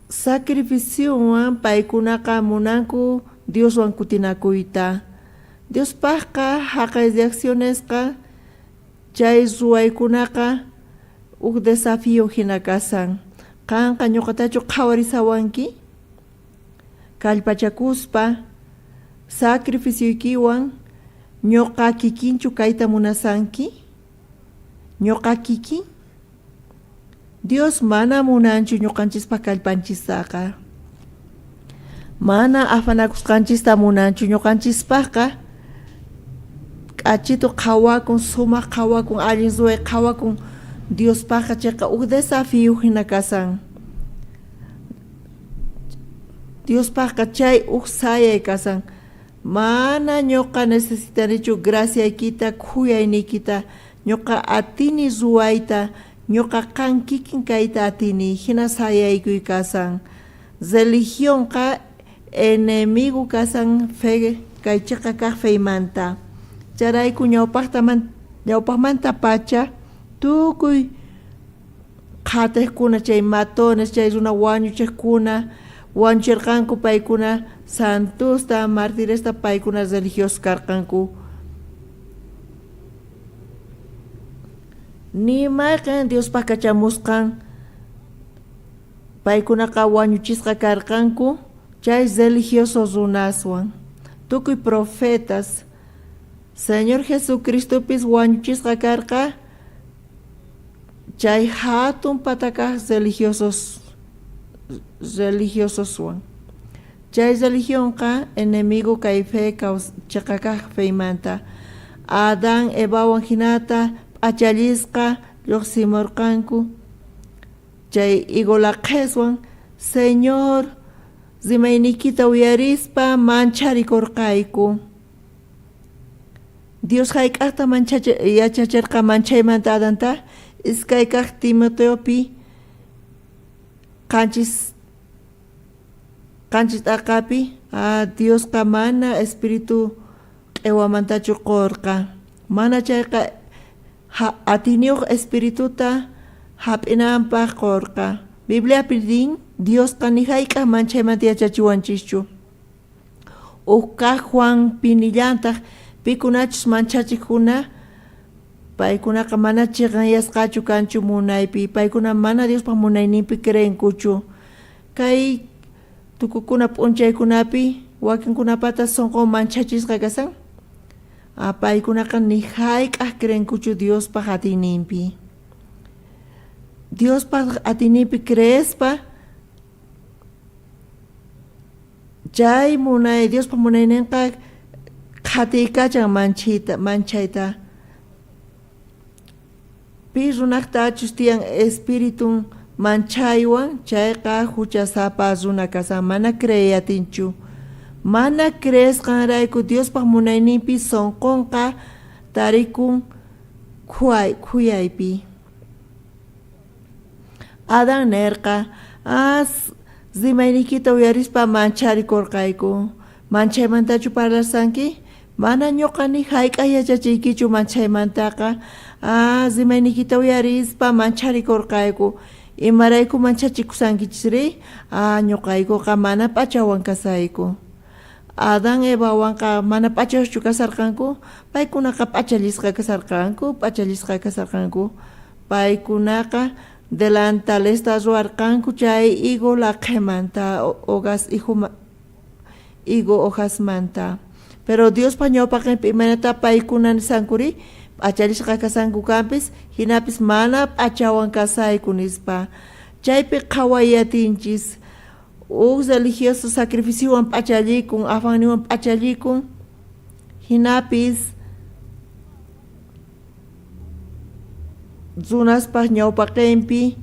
Sacrificiowan paykunaqa munanku Dioswan kutinakuyta. Dios pahka haqay de acciones ka chay ruwaykunaqa uk desafío hinakasan. Kanqa ñuqatachu qhawarisawanki kallpachakuspa sacrificioykiwan ñuqa kikinchu kayta munasanki. Ñuqa kikin Dios mana munanchu ñuqanchispa kallpanchistaqa. Mana afanakusqanchista munanchu ñuqanchispaqa k'achitu qhawakun, sumaq qhawakun, allin ruway qhawakun Diospaqa chayqa uk desafío hina kasan. Diospaqa chay uk sayay kasan. Mana ñuqa necesitanichu graciaykita, khuyayniykita, ñuqa atini ruwayta, ñuqa qan kikin kayta atini, hina sayaykuy kasan. Religionqa enemigo kasan fe kaychaqa kaq feymanta. Charayku ñawpaqmanta pacha tukuy qhatiqkuna chay matones, chay runa wañuchiqkuna wañuchirqanku paykuna santusta, martiresta paykuna religiosos karqanku. Nimayqan Diospa kachamusqan paykunaqa wañuchisqa karqanku chay religiosos runaswan. Tukuy profetas Señor Jesucristopis wañuchisqa karqa chay hatun patakaq religiososwan. Chay religionqa enemigo kay fe chaqakaq feymanta. Adán Evawan hinata p'achallisqa lluqsimurqanku. Chay igolaqheswan Señor rimaynikita uyarispa mancharikurqayku. Dios hayk'aqta yachacharqa manchaymanta Adanta iskay kaq Timoteopi qanchis t'aqapi Diosqa mana espiritu q'ewamantachu qurqa. Mana chayqa atiniyuq espirituta hap'inanpaq qurqa. Bibliapi rin Diosqa ni hayk'aq manchaymanta yachachiwanchischu. Uqa Juan pinillantaq pikunachus manchachiqkuna paykunaqa mana chiqanyasqachu kanchu munaypi, paykuna mana Diospaq munayninpi creenkuchu. Kay tukukuna p'unchaykunapi wakinkunapata sunqu manchachisqa kasan. Paykunaqa ni hayk'aq creenkuchu Diospaq atiyninpi. Diospaq atiyninpi creespa chay munay Diospaq munayninqa qhatiykachan manchayta. Pi runaqtachus tiyan espiritun manchaywan chayqa huchasapa runa kasan, mana creyatinchu. Mana creesqanrayku Diospaq munayninpi sunqunqa tarikun khuyaypi. Adán nerqa rimaynikita uyarispa mancharikurqayku. Manchaymantachu parlarsanki? Mana ñuqani hayk'aq yachachiykichu manchaymantaqa. Rimaynikita uyarispa mancharikurqayku. Imarayku manchachikusangichisri? Ñuqaykuqa mana p'achawan kasayku. Adán Evawanqa mana p'achaschu kasarqanku. Paykunaqa p'achallisqa kasarqanku. Paykunaqa delantalesta ruwarqanku chay higo laqhemanta, higo hojasmanta. Pero Diospa ñawpaqinpi imanata paykuna sankuri p'achalisqa kasanku kanpis hinapis mana p'achawan kasayku nispa. Chaypi qhawayatinchis religioso sacrificiowan p'achallikun, afanniwan p'achallikun hinapis runaspaq ñawpaqinpi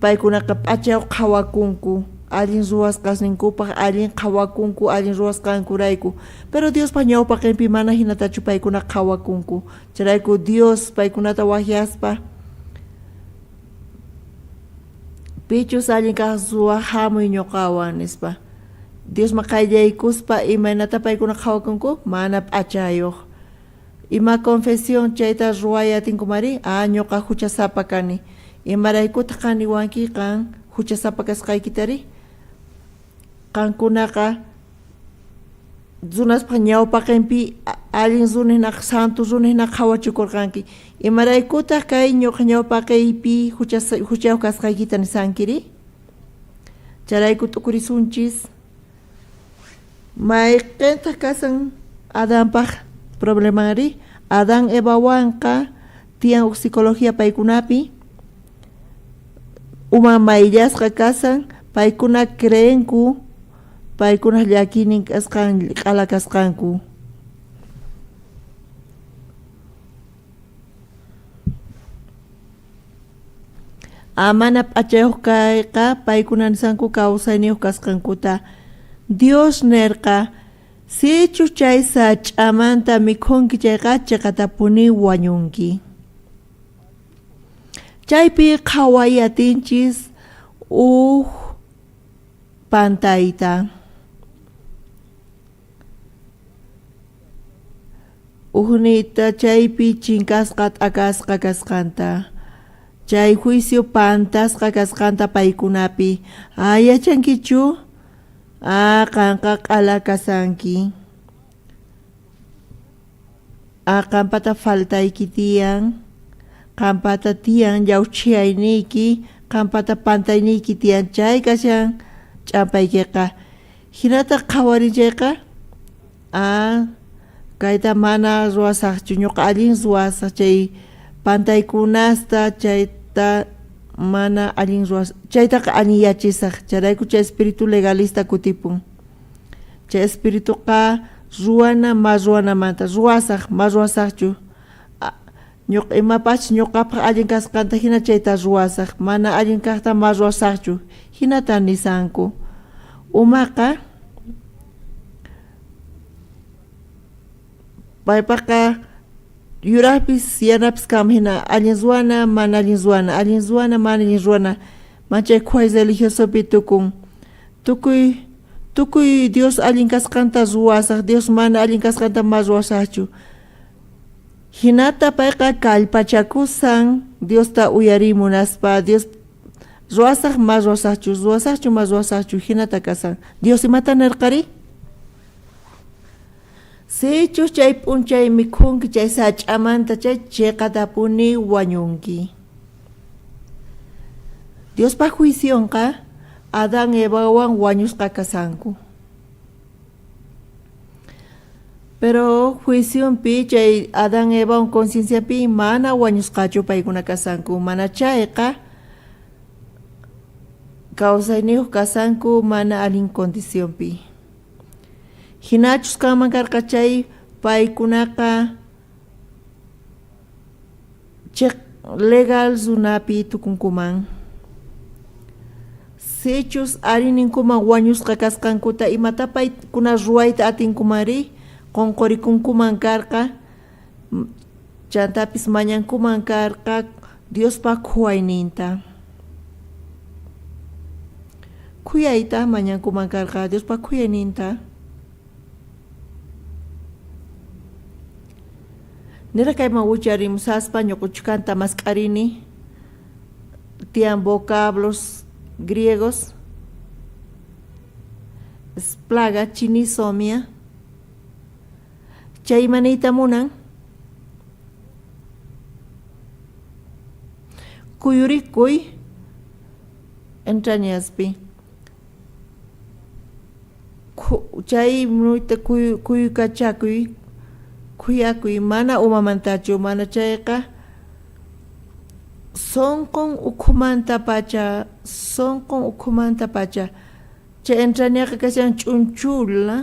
paykunaqa p'achaw qhawakunku. Allin ruwasqasninkupaq allin qhawakunku, allin ruwasqankurayku. Pero Diospaq ñawpaqinpi mana hinatachu paykuna qhawakunku. Charayku Dios paykunata wahyaspa pichus allin kaq ruwahamuy ñuqawan nispa. Diosma qayllaykuspa imaynata paykuna qhawakunku mana p'achayuq. Ima confesión chayta ruwayatinkumari ñuqa huchasapa kani. Imaraykutaq qaniwanki qan huchasapa kasqaykitari. Qankunaqa runaspaq ñawpaqinpi alin zunina santo zunina kawachukorkanki imaraykuta kay ñuqñawpa kaypi huchaw kasqaykita nisankiri charayku tukurisunchis mayqinta kasan Adanpaq problemari Adan Evawanqa tiyan psicología paykunapi uma mayllasqa kasan paykuna creenku paykuna llakinin kasqan qala kasqanku amana p'achayuq kayqa paykuna nisanku kawsayniyuq kasqankuta Dios nerqa sichu chay sach'amanta mikhunki chayqa chiqatapuni wañunki chaypi qhawayatinchis pantayta nita chaypi chinkasqa t'akasqa kasqanta chay juicio pantasqa kasqanta paykunapi yachankichu kanqa q'ala kasanki qampata faltayki tiyan qampata tiyan llawchiyayniyki qampata pantayniyki tiyan chay kashan ch'ampaykiqa hinata qhawarinchayqa kayta mana ruwasaqchu ñuqa allin ruwasaq chay pantaykunasta chayta mana allin ruwas chaytaqa allin yachisaq charayku chay espiritu legalista kutipun chay espirituqa ruwana ma ruwanamanta ruwasaq ma ruwasaqchu ñuqa imapash ñuqapaq allin kasqanta hina chayta ruwasaq mana allin kaqta ma ruwasaqchu hinata nisanku umaqa paypaqa yurapis yanapis kam hina allin ruwana mana allin ruwana allin ruwana mana allin ruwana manchay khuay religiosopi tukun tukuy Dios allin kasqanta ruwasaq Dios mana allin kasqanta ma ruwasaqchu hinata payqa kallpachakusan Diosta uyarimunaspa Dios ruwasaq ma ruwasaqchu ma ruwasaqchu hinata kasan Dios imata nirqari sichu chay p'unchay mikhunki chay sach'amanta chay chiqatapuni wañunki Diospa juicionqa Adan Evawan wañusqa kasanku pero juicionpi chay Adan Evawan concienciapi mana wañusqachu paykuna kasanku mana chayqa kawsayniyuq kasanku mana allin condicionpi hinachus kaman karqa chay paykunaqa legal zunapi tukunkuman sichus arininkuman wañusqa kasqankuta imata paykuna ruwayta atinkumari qonqorikunkuman karqa chantapis mañankuman karqa Diospa khuwayninta khuyayta mañankuman karqa Diospa khuyayninta nira kayman wicharimusaspa ñuquchkanta masqarini tiyan vocablos griegos plaga chinisomia chaymaniyta munan kuyurikuy entrañaspi chay munuyta kuyukachakuy kuyakuy mana umamantachu mana chayqa sonqon ukhumanta pacha chay entrañaqa kashan ch'unchula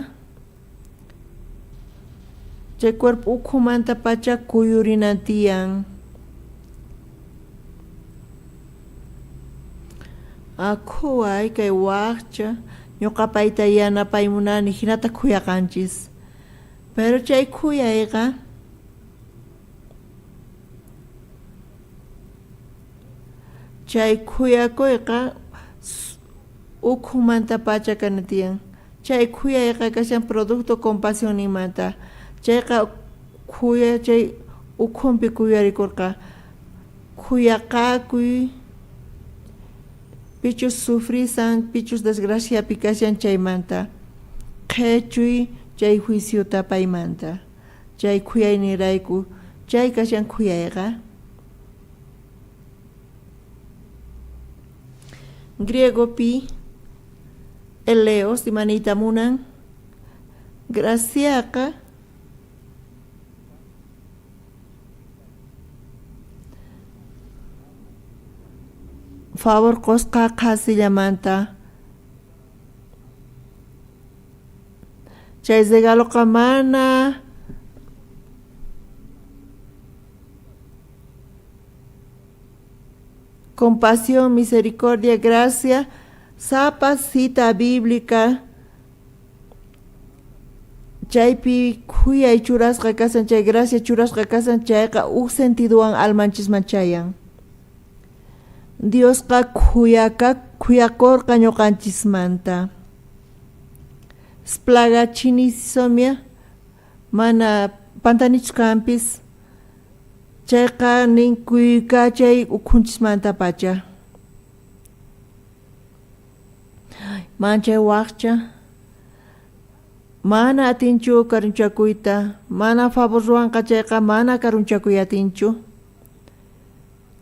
chay cuerpo ukhumanta pacha kuyurinan tiyan khuway kay waqcha ñuqapayta yanapaymunani hinata khuyaqanchis pero chay khuyayqa chay khuyakuyqa ukhumanta pacha kana tiyan chay khuyayqa kashan producto compasión nimanta chayqa khuya chay ukhumpi kuyarikurqa khuyaqakuy pichus sufrisan pichus desgraciapi kashan chaymanta qhechuy chay juiciota paymanta chay kuyaynirayku chay kashan kuyayqa. Griegopi eleos imanita munan graciaqa favor qosqa qasillamanta chay regaloqa mana compasión, misericordia, gracia, sapa cita bíblica, chaypi kuyay churasqa kasan chay gracia churasqa kasan chayqa sentiduwan almanchis manchayan. Diosqa kuyakorqa ñuqanchismanta. Splagachinisomia mana pantanichkampis chayqa ninkuyqa chay ukhunchismanta pacha. Manchay waqcha mana atinchu karunchakuyta, mana favor ruanqa chayqa mana karunchakuy atinchu.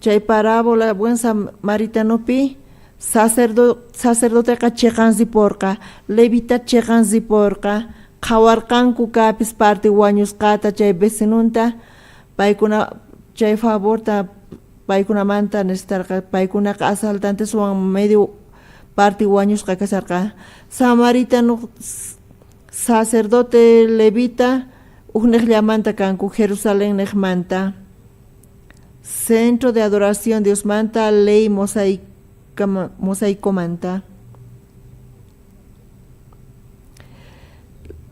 Chay parábola buen samaritanopi sacerdoteqa chiqansiporqa, levita chiqansiporqa, qhawarqanku kapis parte wañusqata chay vecinunta paykuna chay favorta paykunamanta necesitarqa paykunaqa asaltantes wan medio parte wañusqa kasarqa. Samaritano sacerdote levita uqniqllamanta kanku Jerusalén niqmanta. Centro de adoración Diosmanta ley mosaicomanta.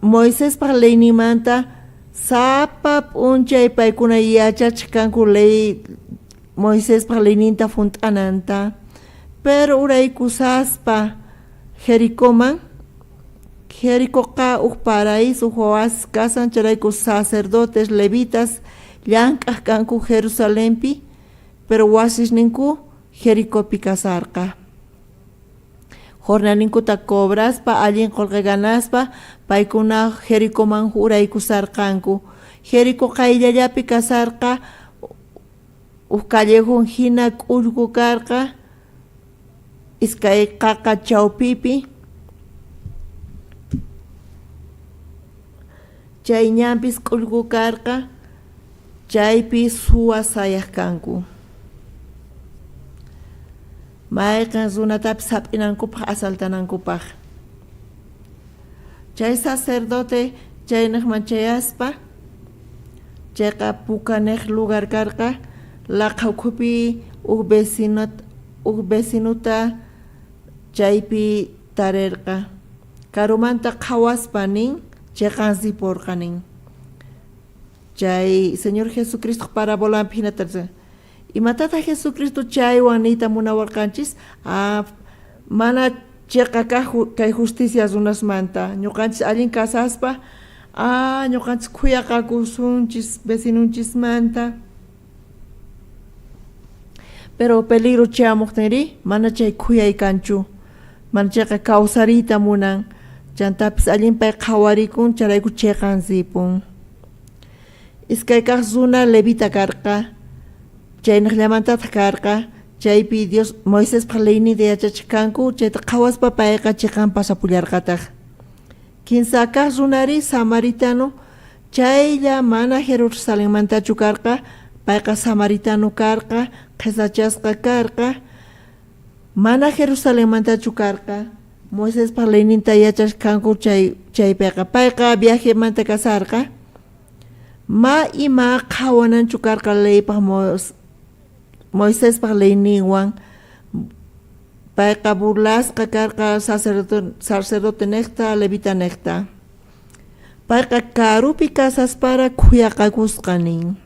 Moisés pa leynimanta sapa p'unchay paykuna yachachkanku ley Moisés pa leyninta funt'ananta, pero uraykusaspa Jericoqa paraíso uq kasan charayku sacerdotes levitas llank'aq kanku Jerusalénpi, pero wasisninku Jericopi kasarqa. Jornalinkuta cobraspa allin qolqa ganaspa paykuna Jericoman uraykusarqanku. Jerico qayllallapi kasarqa uq callejón hina k'ullqu karqa iskay qaqa chawpipi chay ñampis k'ullqu karqa chaypi suwasayaq kanku. Mayqan runatapis hap'inankupaq asaltanankupaq. Chay sacerdote chayniq manchayaspa chayqa pukaneq lugar karqa laqhawkupi uq vecinuta chaypi tarirqa. Karumanta qhawaspa nin chiqansiporqa nin. Chay Señor Jesucristo parabolampi hinatarqa imatata Jesucristo chaywan niyta munawarqanchis mana chiqa kay justicia runasmanta ñuqanchis allin kasaspa ñuqanchis khuyaqakusunchis vecinunchismanta, pero peligro chayamuqtinri mana chay khuyaykanchu, mana chayqa kawsariyta munan chantapis allinpay qhawarikun charayku chiqansipun. Iskay kaq runa levita karqa chayniqllamantata karqa chaypi Dios Moisés pa leynita yachachkanku chayta qhawaspa payqa chiqan pasapullarqataq. Kinsa kaq runari samaritano chaylla mana Jerusalénmantachu karqa payqa samaritano karqa qhisachasqa karqa mana Jerusalénmantachu karqa Moisés pa leyninta yachachkanku chaypiqa payqa viajemanta kasarqa ma ima qhawananchu karqa leypaq Moisés pa leyninwan payqa burlasqa karqa sacerdote neqta levita neqta. Payqa karupi kasaspara khuyaqakusqa nin.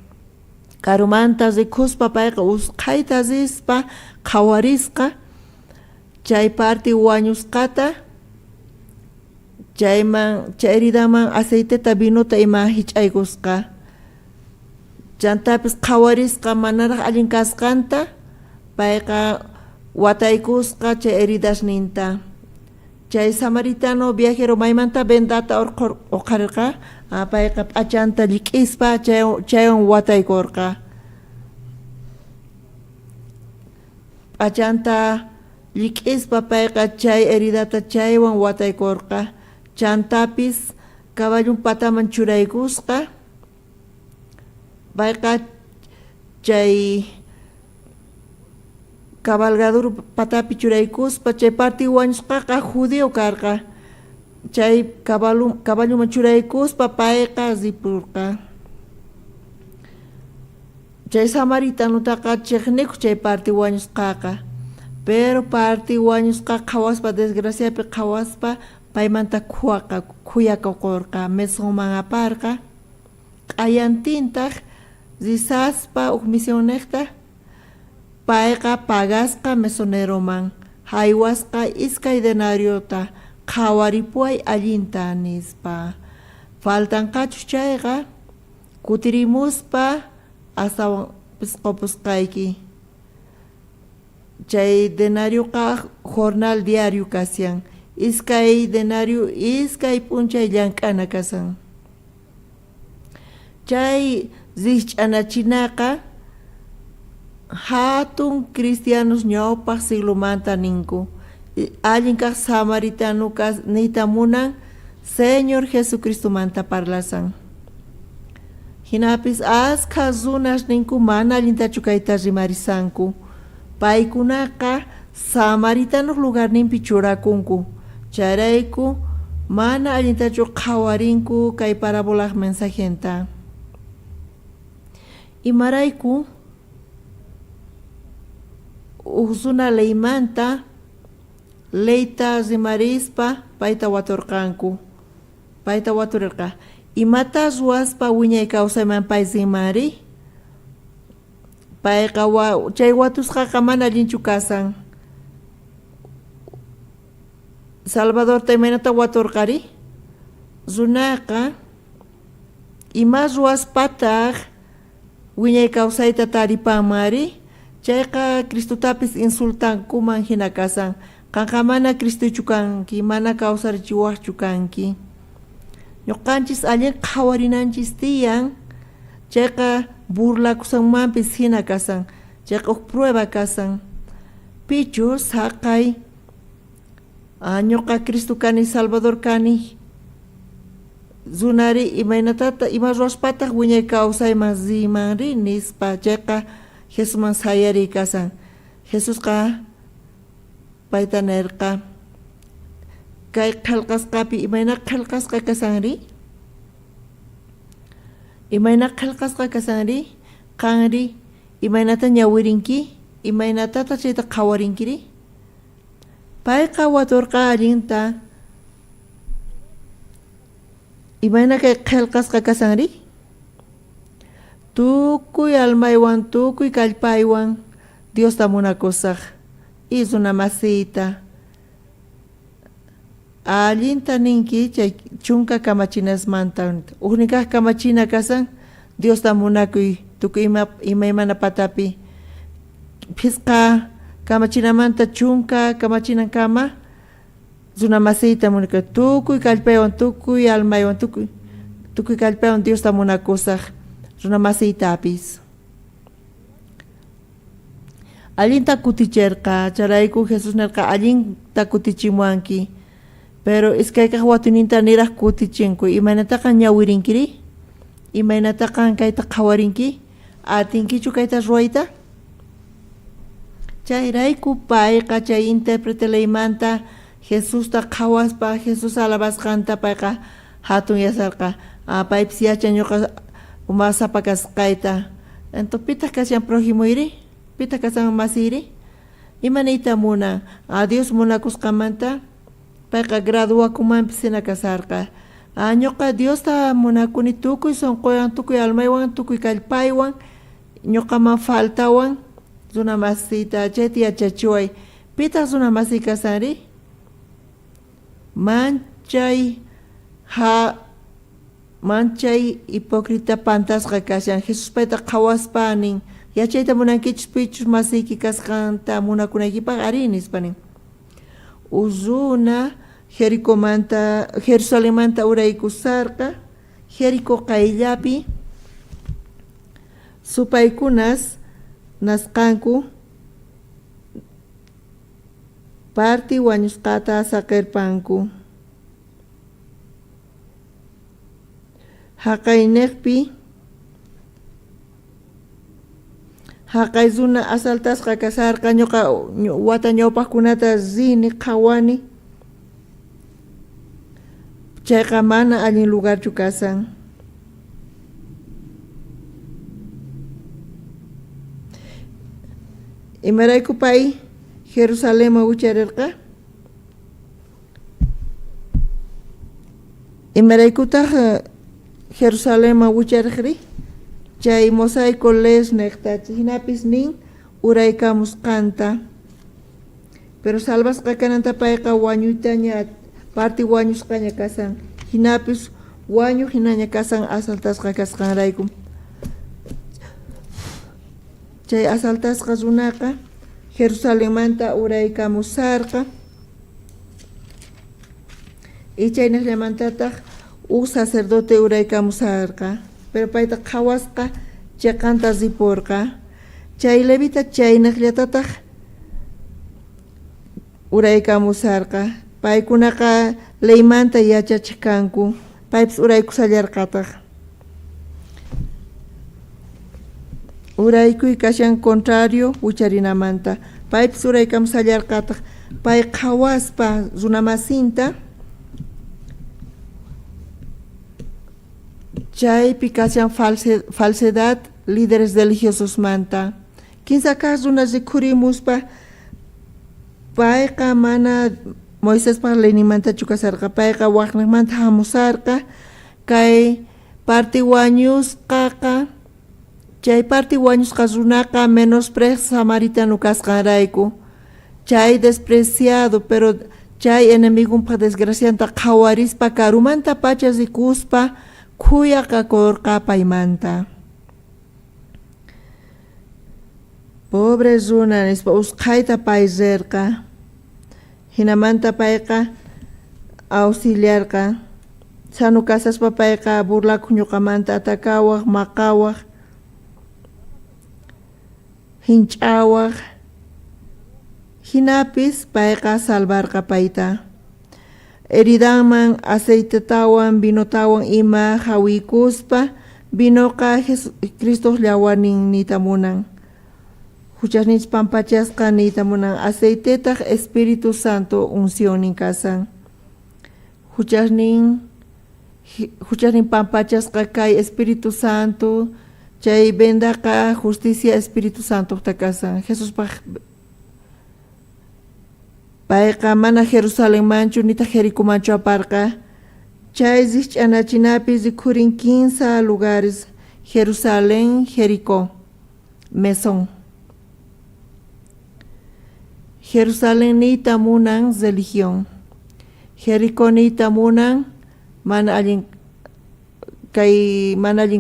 Karumanta rikuspa payqa usqhayta rispa qhawarisqa chay parti wañusqata chay heridaman aceiteta vinota ima hich'aykusqa. Chantapis qhawarisqa manaraq allin kasqanta payqa wataykusqa chay heridasninta. chay samaritano viajero maymanta vendata oqarqa payqa p'achanta lik'ispa chaywan wataykurqa p'achanta lik'ispa payqa chay heridata chaywan wataykurqa chantapis caballun pataman churaykusqa payqa chay cabalgador patapi churaykuspa chay parti wañusqaqa judío karqa chay caballuman churaykuspa payqa ripurqa chay samaritanutaqa chiqniku chay parti wañusqaqa pero parti wañusqa qhawaspa desgraciapi qhawaspa paymanta khuyakurqa mesonman aparqa q'ayantintaq risaspa uk misioneqta payqa pagasqa mesoneroman haywasqa iskay denariota qhawaripuay allinta nispa faltanqachu chayqa kutirimuspa asawan pisqopusqayki chay denarioqa jornal diario kasyan iskay denario iskay p'unchay llank'ana kasan chay riqch'anachinaqa hatun cristianos ñawpaq siglumanta ninku allin kaq samaritano niyta munan Señor Jesucristo manta parlasan hinapis askha runas ninku mana allintachu kayta rimarisanku paykunaqa samaritano lugarninpi churakunku chayrayku mana allintachu qhawarinku kay parabolaq mensajenta imarayku usuna leymanta leyta rimarispa payta waturqanku payta waturirqa imata ruwaspa wiñay kawsayman pay rimari payqa chay watusqaqa mana allinchu kasan Salvadorta imaynata waturqari runaqa ima ruwaspataq wiñay kawsayta taripanmari chayqa Cristotapis insultankuman hina kasan kanqa mana Cristochu kanki mana kawsarichiwaqchu kanki ñuqanchis allin qhawarinanchis tiyan chayqa burlakusanmanpis hina kasan chayqa uk prueba kasan pichu saqay ñuqa Cristo kani Salvador kani runari imaynatata ima ruwaspataq wiñay kawsayman rimanri nispa chayqa Jesusman sayari kasan Jesusqa payta nirqa kay qillqasqapi imayna qillqasqa kasanri qanri imaynata ñawirinki imaynatata chayta qhawarinkiri payqa waturqa allinta imayna kay qillqasqa kasanri tukuy almaywan tukuy kallpaywan Diosta munakusaq y runa masita allinta ninki chay chunka kamachinasmanta uknikaq kamachina kasan Diosta munakuy tukuy imaymana patapi phisqa kamachinamanta chunka kamachinan runa masita munakuy tukuy kallpaywan tukuy almaywan tukuy kallpaywan Diosta munakusaq runa masitapis allinta kutichirqa charayku Jesus nirqa allinta kutichimuanki pero iskaykaq watuninta niraq kutichinku imaynataqa ñawirinkiri imaynataqa kayta qhawarinki atinkichu kayta ruwayta chayrayku payqa chay interprete leymanta Jesusta qhawaspa Jesus alabasqanta payqa hatun yasarqa paypis yachan ñuqa umasapa kasqayta entonces pitaq kashan prójimoyri pitaq kasan masiyri imanayta munan Dios munakusqamanta payqa graduakumanpis hina kasarqa ñuqa Diosta munakuni tukuy sonqowan tukuy almaywan tukuy kallpaywan ñuqaman faltawan runa masita chayta yachachiway pitaq runa masiy kasanri manchay hipócrita pantasqa kashan Jesus payta qhawaspa nin yachayta munankichis pichus masiyki kasqanta munakunaykipaq ari nispa nin runa Jerusalén manta uraykusarqa, Jericó qayllapi, supaykunas nasqanku, parti wañusqata saqirpanku. Haqayniqpi, haqayzuna asaltasqa kasarqa ñuqa wata ñawpaqkunata zini qhawani. Chayqa mana allin lugarchu kasan. Imarayku pay Jerusalén wicharirqa. Imaraykutaq Jerusalén wicharqri. Chay mosaico les neqtachi hinapis nin uraykamusqanta. Pero salvasqa kananta payqa wañuytaña parti wañusqaña kasan. Hinapis wañu hinaña kasan asaltasqa kasqanrayku. Chay asaltasqa runaqa Jerusalén manta uraykamusarqa. Y chaynaqllamantataq sacerdote uraykamusarqa. Pero payta qhawasqa chaqanta ripurqa. Chay levita chaynaqllatataq uraykamusarqa. Paykunaqa leymanta yachachikanku. Paypis uraykusallarqataq. Uraykuy kashan contrario wicharinamanta. Paypis uraykamusallarqataq. Pay qhawaspa runamasinta. Chaypi kashan falsedad líderes religiosos manta. Kinsa kas runas rikhurimuspa payqa mana Moisés parlenimanta chukasarqa payqa waqnaqmanta hamusarqa kay parti wañusqaqa chay parti wañusqa runaqa menosprecio samaritano kasqanrayku chay despreciado pero chay enemigunpaq desgracianta qhawarispa karumanta pacha rikuspa khuyaqakurqa paymanta. Pobre runa nispa usqhayta pay rirqa. Hinamanta payqa auxiliarqa. Sanu kasaspa payqa burlakuq ñuqamanta atakawaq, maqawaq, hinch'awaq. Hinapis payqa salvarqa payta. Heridanman aceitetawan, vinotawan ima hawikuspa vinoqa Cristo llawanin nitamunan. Huchasninchis pampachasqa nitamunan aceitetaq Espíritu Santo uncionin kasan. Huchasnin pampachasqa kay Espíritu Santo chay bendaqa justicia Espíritu Santo kasan. Jesus payqa mana Jerusalén manchu nita Jericó manchu aparqa. Chay zich'anachinapi rikhurin 15 lugares. Jerusalén, Jericó, Mesón. Jerusalén nita munan religión. Jericó nita munan mana allin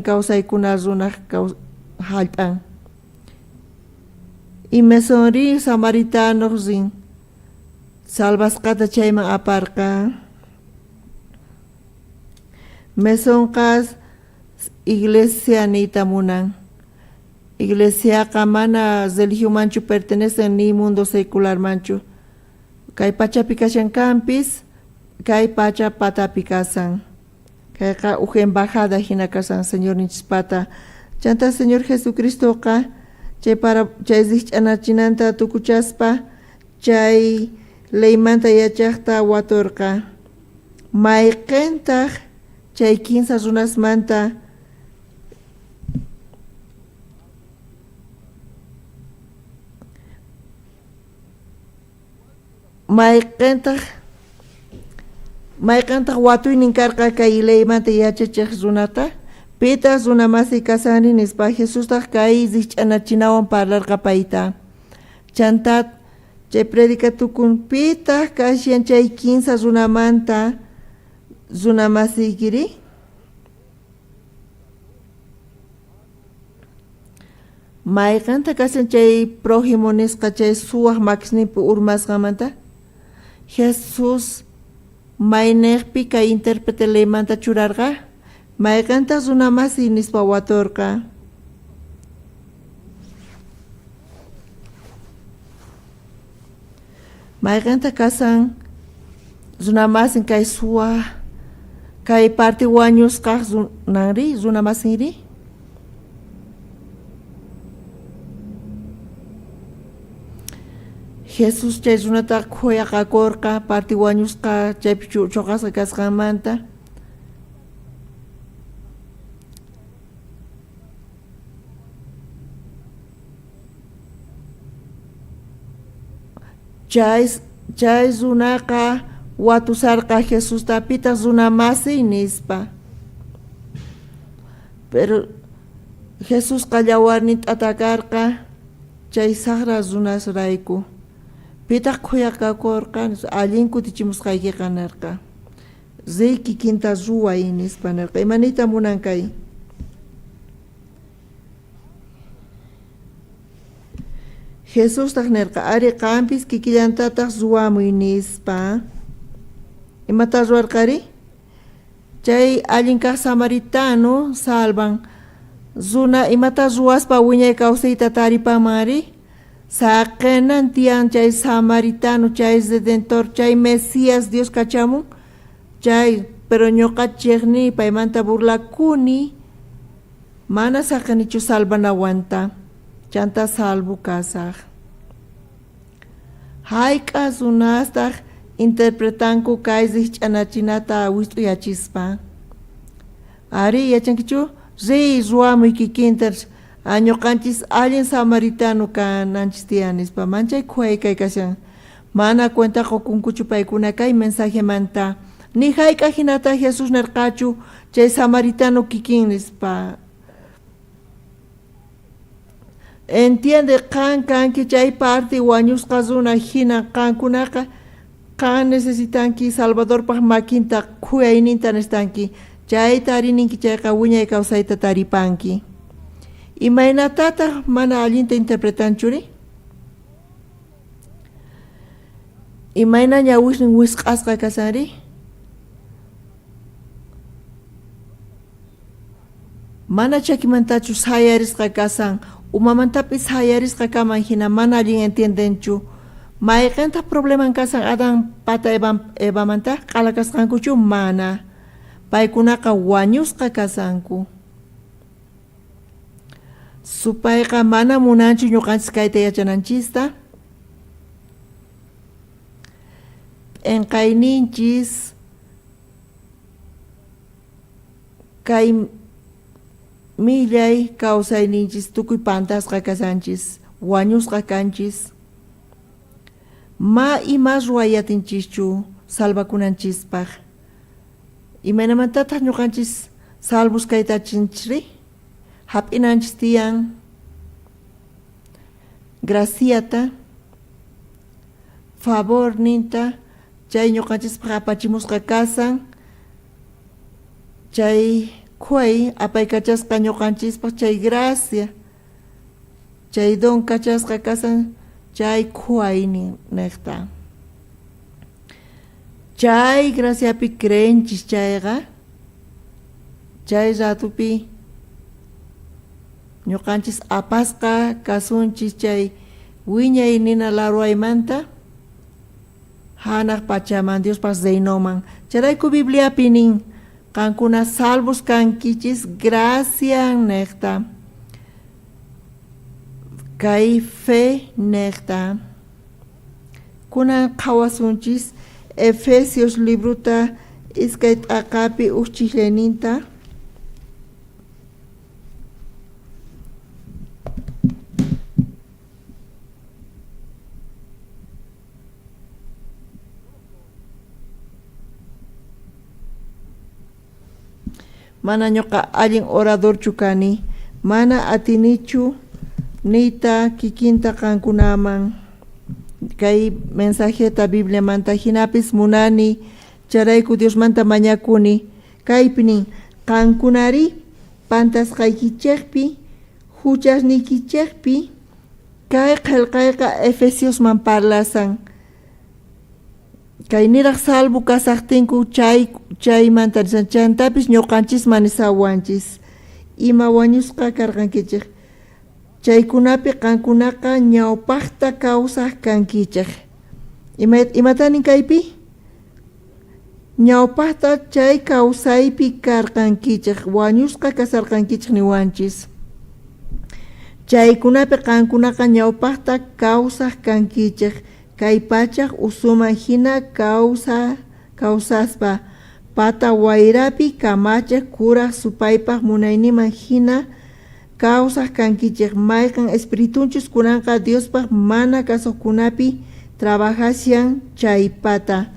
kawsaykuna runaq hallp'an. Y Mesonri samaritano rin. Salvasqata chayman aparqa. Mesonqas iglesia nita munan. Iglesia mana religión manchu pertenece ni mundo secular manchu. Kay pachapi kashan campis, kay pacha patapi kasan. Kay ka embajada hina kasan Señor Nichispata. Chanta Señor Jesucristo ka chay zich'anachinanta tukuchaspa chay leymanta yachaqta waturqa. Mayqintaq chay 15 runasmanta mayqintaq watuynin karqa kay leymanta yachachiq runata pitas runamasi kasani nispa Jesustaq kay zich'anachinawan parlarqa payta. Chantat chay predicatukun pitaq kashan chay 15 runamanta runamasikiri. Mayqanta kashan chay prójimo nisqa chay suwaq makisnipi urmasqamanta. Jesus Mainekpi ka intérprete leymanta churarqa. Maykanta runamasi nispa waturqa. Maykanta kasan runamasin kay suwa kay parti wañusqa nangri runamasinri. Jesus chay runata khuyaqakurqa parti wañusqa chaypi chuqasqa kasqanmanta. Chay runaqa watusarqa Jesusta pitas runamasi nispa. Pero Jesus qallawarnit atakarqa chay saqra runasrayku. Pitaq khuyaqakurqa allin kutichimusqaykiqa nirqa. Riy kikinta ruway nispa nirqa. Imanita munankay? Jesus nirqa ari qampis kikillantataq ruwamuy nispa. Imata ruwarqari? Chay allin kaq samaritano salvan runa imata ruwaspa wiñay kawsayta taripanmanri. Saqenan tiyan chay samaritano chay redentor chay Mesías Dios kachamun chay pero ñuqachiqni paymanta burlakuni mana saqanichu salvanawanta chanta salvu kasaq. Hayk'as runastaq interpretanku kay riqch'anachinata wisht'uyachispa. Ari yachankichu riy ruwamuy kikintar ñuqanchis allin samaritano kananchis tiyanispa manchay khuyaykay kashan mana cuenta qukunkuchu paykuna kay mensajemanta ni hayk'a hinata Jesus nirqachu chay samaritano kikin nispa. Entiende kanki chay parti wañusqa runa hina qankunaqa qan necesitanki Salvadorpaq makinta khuyayninta nistanki chay tarininki chayqa wiñay kawsayta taripanki. Imaynatataq mana allinta interpretanchuri? Imayna ñawishnin wisq'asqa kasanri? Mana chakimantachu sayarisqa kasan umamantapis sayarisqa kaman hina mana allin entiendenchu. Mayqanta probleman kasan Adan pata Evamanta qhalakasqankuchu mana. Paykunaqa wañusqa kasanku. Supayqa mana munanchu ñuqanchis kayta yachananchista. Enqayninchis kay millay kawsayninchis tukuy pantasqa kasanchis wañusqa kanchis. Ma ima ruwayatinchischu salvakunanchispaq. Imaynamantataq ñuqanchis salvus kaytachinchri? Hap'inanchis tiyan graciata favor ninta chay ñuqanchispaq apachimusqa kasan chay khuy apaykachasqa ñuqanchispaq chay gracia chay don kachasqa kasan chay khuy niqta. Chay graciapi creenchis chayqa chay ratupi ñuqanchis apasqa kasunchis chay wiñay nina laruaymanta hanaq pachaman Diospaq reynoman. Charayku Bibliapi nin qankuna salvos kankichis gracia niqta. Kay fe niqta. Kunan qhawasunchis Efesios libruta iskay t'aqapi uchisleninta. Mana ñuqa allin oradorchu kani, mana atinichu nita kikinta qankunaman. Kay mensajeta Bibliamanta hinapis munani charayku Diosmanta mañakuni. Kaypinin qankunari pantasqaykichikpi, huchasnikichikpi, kay qillqayqa Efesiosman parlasan. kayniraq salvo kasaqtinku chay mantarisanchantapis ñuqanchis manisawanchis ima wañusqa karqankichik chaykunapi qankunaqa ñawpaqta kawsaq kankichik imatanin kaypi ñawpaqta chay kawsaypi karqankichik wañusqa kasarqankichik niwanchis chaykunapi qankunaqa ñawpaqta kawsaq kankichik kay pachaq usuman hina kawsaspa pata wayrapi kamachiq kuraq supaypaq munayniman hina kawsaq kankichik mayqan espiritunchis kunanqa Diospaq mana kasuqkunapi trabajasyan chay pata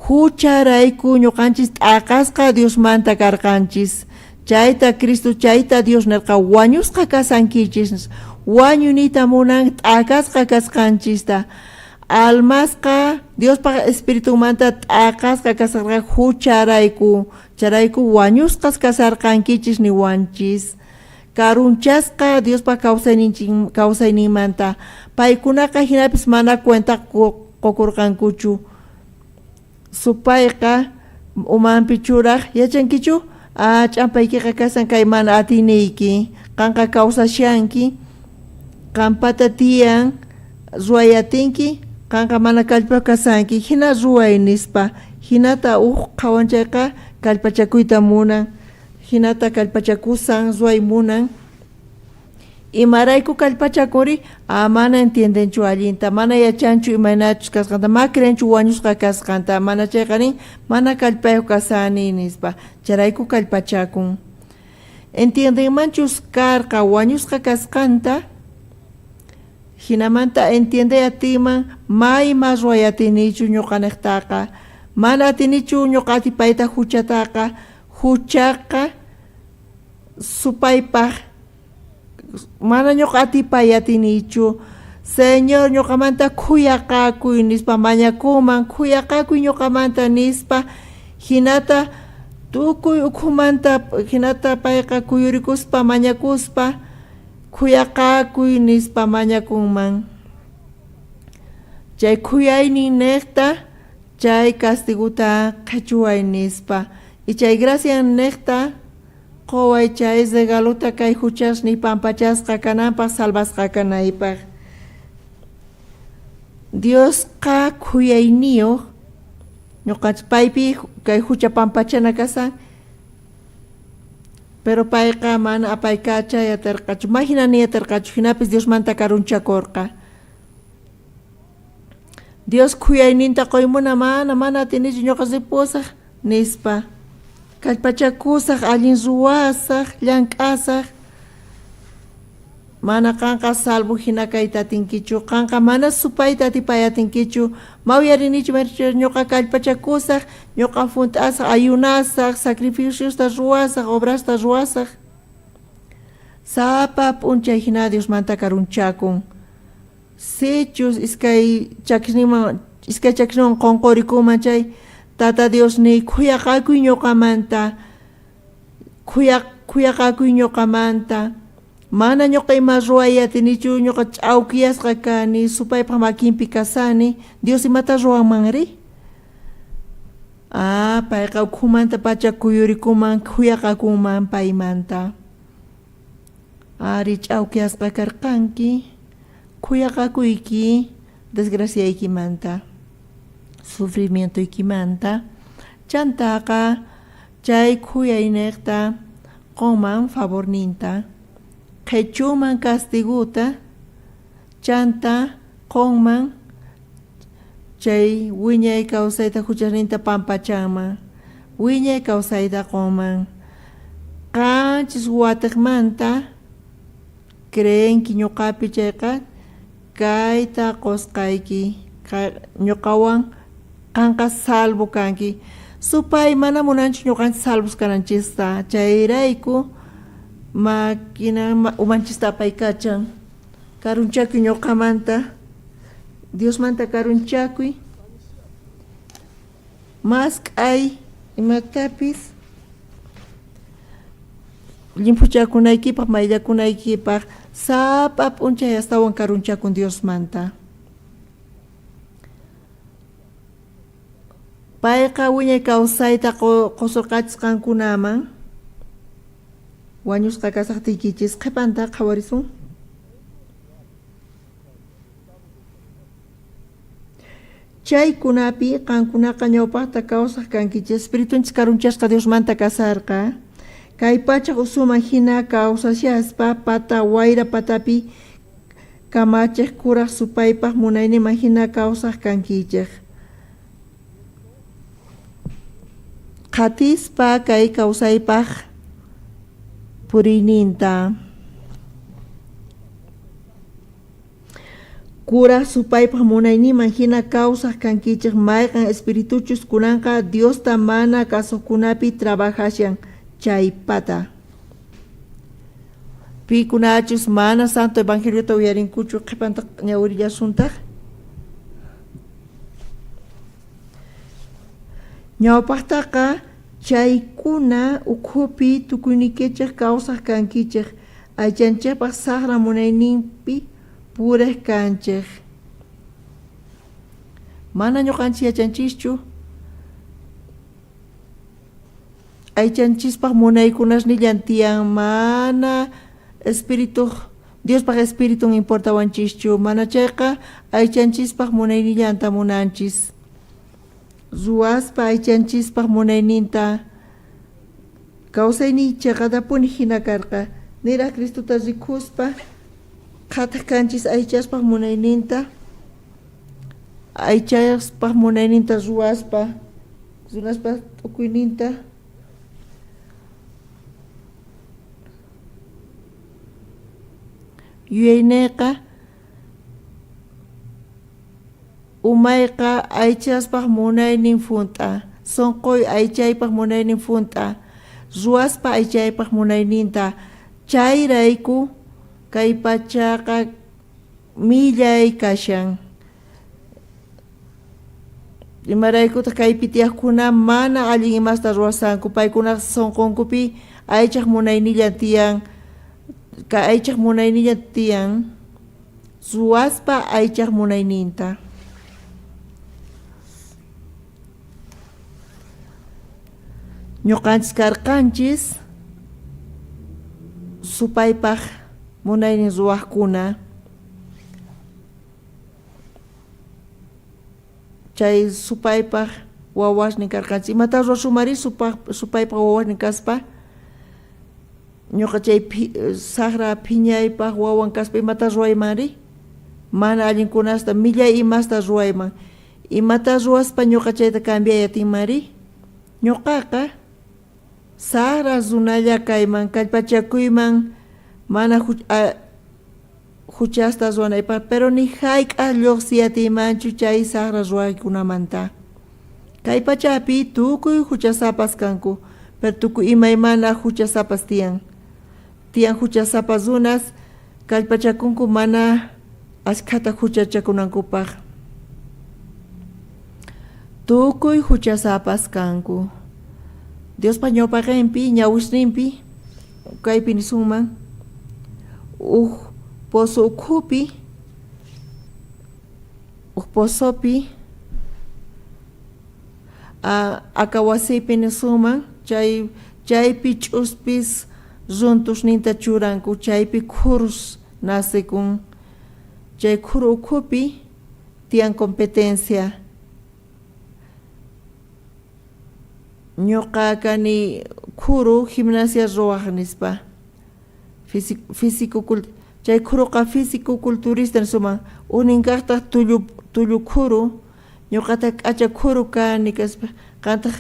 hucharayku ñuqanchis t'aqasqa Diosmanta karqanchis chayta Cristo chayta Dios nirqa wañusqa kasankichis wañunita munan t'aqasqa kasqanchista almasqa Diospaq espiritumanta t'aqasqa kasarqa hucharayku wañusqas kasarqankichis niwanchis karunchasqa Diospaq kawsayninmanta paykunaqa hinapis mana cuenta qokurqankuchu supayqa umanpi churaq yachankichu ch'ampaykiqa kasan kay mana atiniyki qanqa kawsashanki qampata tiyan ruwayatinki qanqa mana kallpa kasanki hina ruway nispa hinata qhawanchayqa kallpachakuyta munan hinata kallpachakusan ruway munan imarayku kallpachakuri mana entiendenchu allinta mana yachanchu imaynachus kasqanta ma creenchu wañusqa kasqanta mana chayqarin mana kallpayuq kasani nispa charayku kallpachakun entiendenmanchus karqa wañusqa kasqanta hinamanta entiende atiman mayma ruwayatinichu ñuqaniqtaqa mana atinichu ñuqa atipayta huchataqa huchaqa supaypaq mana ñuqa atipayatinichu Señor ñuqamanta khuyaqakuy nispa mañakuman khuyaqakuy ñuqamanta nispa hinata tukuy ukhumanta hinata payqa kuyurikuspa mañakuspa khuyaqakuy nispa mañakunman chay khuyaynin niqta chay castiguta qhachuway nispa y chay gracia niqta qoway chay regaluta kay huchasni pampachasqa kananpaq salvasqa kanaypaq Diosqa khuyayniyuq ñuqanchis paypi kay hucha pampachana kasan pero payqa mana apaykacha yatarqachu mahinani yatarqachu hinapis Diosmanta karunchakurqa Dios khuyayninta qoymuna mana atinichu ñuqa sipusaq nispa kallpachakusaq allin ruwasaq llank'asaq mana qanqa salvo hina kayta atinkichu qanqa mana supayta atipayatinkichu mauyarinichu ñuqa kallpachakusaq ñuqa funt'asaq ayunasaq sacrificiosta ruwasaq obrasta ruwasaq sapa p'unchay hina Diosmanta karunchakun sichus iskay chakisninman qonqurikuman chay Tata Dios ni khuyaqakuy ñuqamanta khuyaqakuy ñuqamanta mana ñuqa ima ruwayatinichu ñuqa ch'awkiyasqa kani supaypaq makinpi kasani Dios imata ruwanmanri payqa ukhumanta pacha kuyurikuman khuyaqakunman paymanta ari ch'awkiyasqa karqanki khuyaqakuyki desgraciaykimanta sufrimiento ikimanta chantaqa chay khuyayniqta qoman favorninta qhechuman castiguta chanta qonman chay wiñay kawsayta huchasninta pampachanman wiñay kawsayta qoman qanchis watiqmanta creenki ñuqapi chayqa kayta qosqayki ñuqawan qanqa salvo kanki supay mana munanchu ñuqanchis salvos kananchista chayrayku makina umanchista apaykachan karunchakuy ñuqamanta Diosmanta karunchakuy mas k'ay imatapis llimpuchakunaykipaq mayllakunaykipaq sapa p'unchay astawan karunchakun Diosmanta Payqa wiñay kawsayta qosurqachisqankunaman wañusqa kasaqtiykichis qhipanta qhawarisun. Chaykunapi qankunaqa ñawpaqta kawsaq kankichis espiritunchis karunchasqa Diosmanta kasarqa kay pachaq usuman hina kawsashaspa pata wayra patapi kamachiq kuraq supaypaq munayniman hina kawsaq kankichik. Qatispa kay kawsaypaq puriyninta kuraq supaypaq munayniman hina kawsaq kankichik mayqan espirituchus kunanqa Diosta mana kasuqkunapi trabajashan chay pata. Pikunachus mana santo evangeliota uyarinkuchu qhipanta ñawirillasuntaq. Ñawpaqtaqa chaykuna ukhupi tukuynikichik kawsaq kankichik aychanchikpaq saqra munayninpi puriq kanchik. Mana ñuqanchis yachanchischu aychanchispaq munaykunasnillan tiyan mana espiritu Diospaq espiritun importawanchischu mana chayqa aychanchispaq munaynillanta munanchis. Ruwaspa aychanchispaq munayninta kawsayninchikqa dapuni hina karqa niraq Cristuta rikuspa qhataq kanchis aychaspaq munayninta aychaspaq munayninta ruwaspa runaspa t'ukuyninta yuyaynayqa umayqa aychaspaq munaynin funt'a sonqoy aychaypaq munaynin funt'a ruwaspa aychaypaq munayninta chayrayku kay pachaqa millay kashan. Imaraykutaq kaypi tiyaqkuna mana allin imasta ruwasanku paykunaq sonqonkupi aychaq munaynillan tiyan aychaq munaynillan tiyan ruwaspa aychaq munayninta. Ñuqanchis karqanchis supaypaq munaynin ruwaqkuna chay supaypaq wawasnin karqanchis imata ruwasumari supaypaq wawasnin kaspa ñuqa chay saqra phiñaypaq wawan kaspa imata ruwaymari mana allinkunasta millay imasta ruwayman imata ruwaspa ñuqa chayta cambiayatinmari ñuqaqa saqra runalla kayman kallpachakuyman mana huchasta ruwanaypaq pero ni hayk'aq lluqsiyatimanchu chay saqra ruwaykunamanta. Kay pachapi tukuy huchasapas kanku pero tukuy imaymana huchasapas tiyan huchasapas runas kallpachakunku mana askhata huchachakunankupaq. Tukuy huchasapas kanku Diospa ñawpaqinpi ñawisninpi kaypi nisunman pozo ukhupi pozopi akawasiypi nisunman chaypi ch'uspis runtusninta churanku chaypi khurus nasikun chay khuru ukhupi tiyan competencia. Ñuqa kani khuru gimnasia ruwaq nispa chay khuruqa físico culturista suman uninkaqtaq tullu khuru ñuqata k'acha khuru kani kaspa qantaq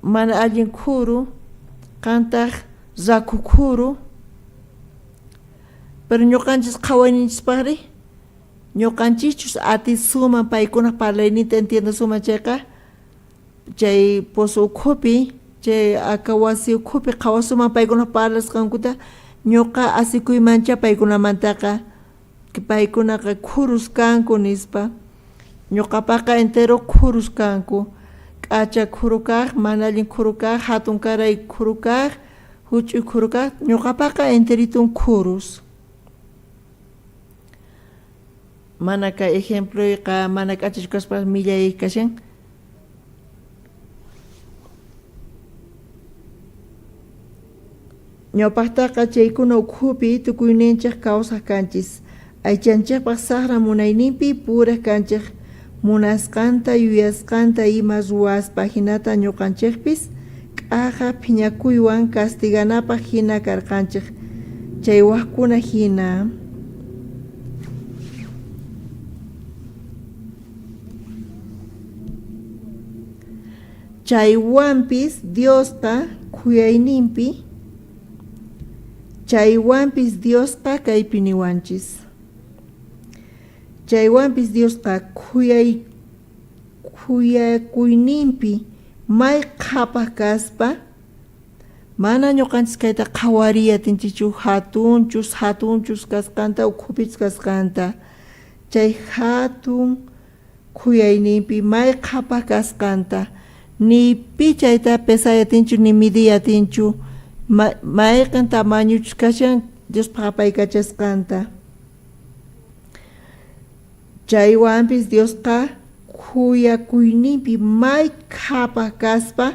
mana allin khuru qantaq raku khuru pero ñuqanchis qhawayninchispaqri ñuqanchischus atisuman paykunaq parlaynita entiendo suman chayqa chay pozo ukhupi chay akawasi ukhupi qhawasuman paykunaq parlasqankuta ñuqa asikuymancha paykunamantaqa paykunaqa khurus kanku nispa ñuqapaqa entero khurus kanku k'acha khuru kaq mana allin khuru kaq hatun karay khuru kaq huch'uy khuru kaq ñuqapaqa enteritun khurus. Mana kay ejemplo mana k'achachukaspa millay kashan ñawpaqtaqa chaykuna ukhupi tukuyninchik kawsaq kanchis. Aychanchikpaq saqra munayninpi puraq kanchik. Munasqanta yuyasqanta ima ruwaspa hinata ñuqanchikpis k'aqa phiñakuywan castiganapaq hina karqanchik. Chay waqkuna hina chaywanpis Diosqa khuyayninpi chaywanpis Diosqa kaypi niwanchis. Chaywanpis Diosqa khuyakuyninpi may qhapaq kaspa mana ñuqanchis kayta qhawariyatinchichu hatunchus kasqanta ukhupis kasqanta. Chay hatun khuyayninpi may qhapaq kasqanta ni pichayta pesayatinchu ni midiyatinchu mayqan tamañuchus kashan Diospa qapaykachasqanta. Chaywanpis Diosqa khuyakuyninpi may qhapaq kaspa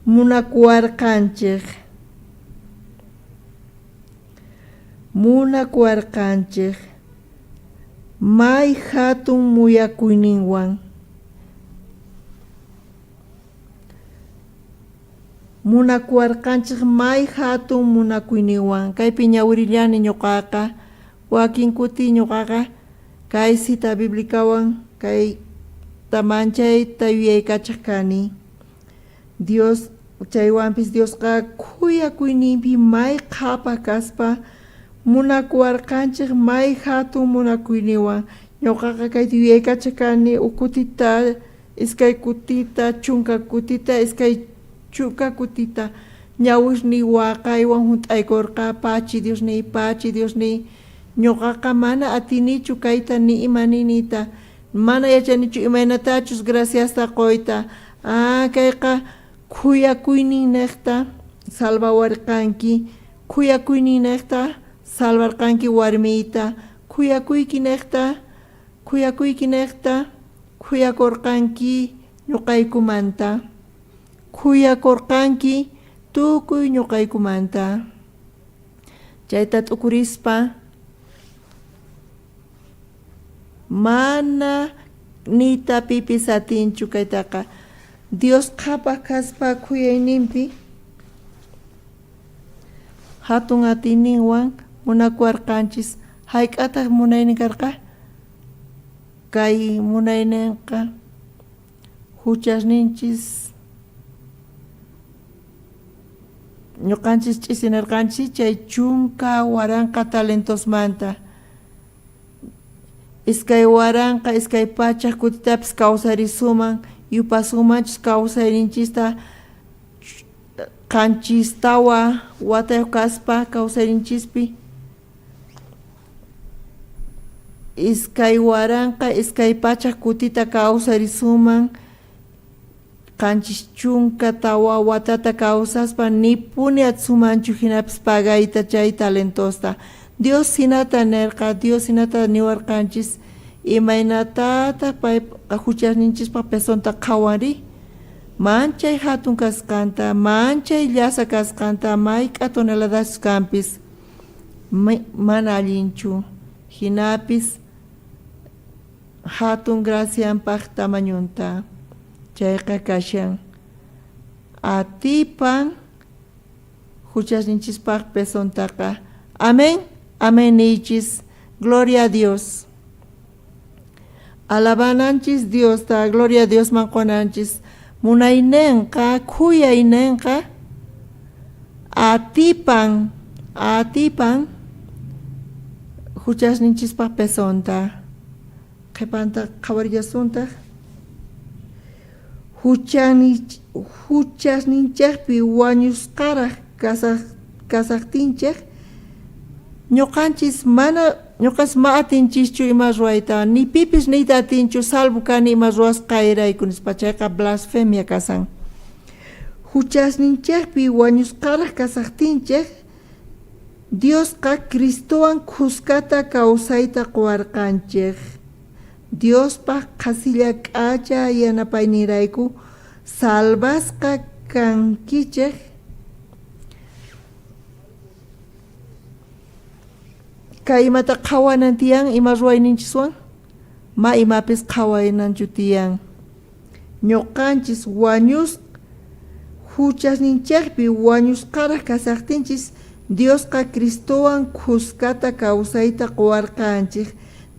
munakuwarqanchik may hatun muyakuyninwan munakuwarqanchik may hatun munakuyninwan. Kaypi ñawirillani ñuqaqa wakin kuti ñuqaqa kay cita biblicawan kay tamanchayta yuyaykachik kani. Dios chaywanpis Diosqa khuyakuyninpi may qhapaq kaspa munakuwarqanchik may hatun munakuyninwan. Ñuqaqa kayta yuyaykachik kani ukutita iskay kutita chunka kutita iskay chuka kutita ñawishni waqaywan hunt'aykurqa Pachi Diosni ñuqaqa mana atinichu kayta ni imaninita mana yachanichu imaynatachus graciasta qoyta. Kayqa khuyakuyninniqta salvawarqanki, khuyakuyninniqta salvarqanki warmiyta, khuyakuykinniqta khuyakurqanki ñuqaykumanta, khuyakurqanki tukuy ñuqaykumanta. Chayta t'ukurispa mana nita pipis atinchu kaytaqa Dios qhapaq kaspa khuyayninpi hatun atiyninwan munakuwarqanchis. Hayk'ataq munaynin karqa? Kay munayninqa huchasninchis ñuqanchis ch'isinarqanchis chay chunka waranqa talentosmanta. Iskay waranqa iskay pachaq kutitapis kawsarisuman yupasumanchis kawsayninchista qanchistawa watayuq kaspa kawsayninchispi iskay waranqa iskay pachaq kutita kawsarisuman qanchis chunka tawa watata kawsaspa nipuni atsumanchu hinapis pagayta chay talentosta. Dios sinata nerqa, Dios sinata niwarqanchis imaynatata pay huchasninchispa pesonta qhawari manchay hatun kasqanta, manchay llasa kasqanta, mayqa toneladas kanpis mana allinchu hinapis hatun gracianpaq tamañunta chayqa kashan atipan huchasninchispaq pesontaqa. Amén, amén nichis. Gloria a Dios. Alabananchis Dios ta, gloria a Dios manqonanchis. Munaynenqa, khuyaynenqa atipan huchasninchispaq pesonta. Qhipanta qhawarillasuntaq huchasninchikpi wañusqaraq kasaqtinchik ñuqanchis ma atinchischu ima ruwayta ni pipis niyta atinchu salvo kani ima ruwasqayrayku nispa chayqa blasfemia kasan. Huchasninchikpi wañusqaraq kasaqtinchik Diosqa Cristowan kuskata kawsayta quwarqanchik. Diospaq qasilla k'acha yanapaynirayku salvasqa kankichik kay imata qawanan tiyan ima ruwayninchiswan ma imapis qhawaynanchu tiyan ñuqanchis wañus huchasninchikpi wañusqaraq kasaqtinchis Diosqa Cristowan kuskata kawsayta quwarqanchik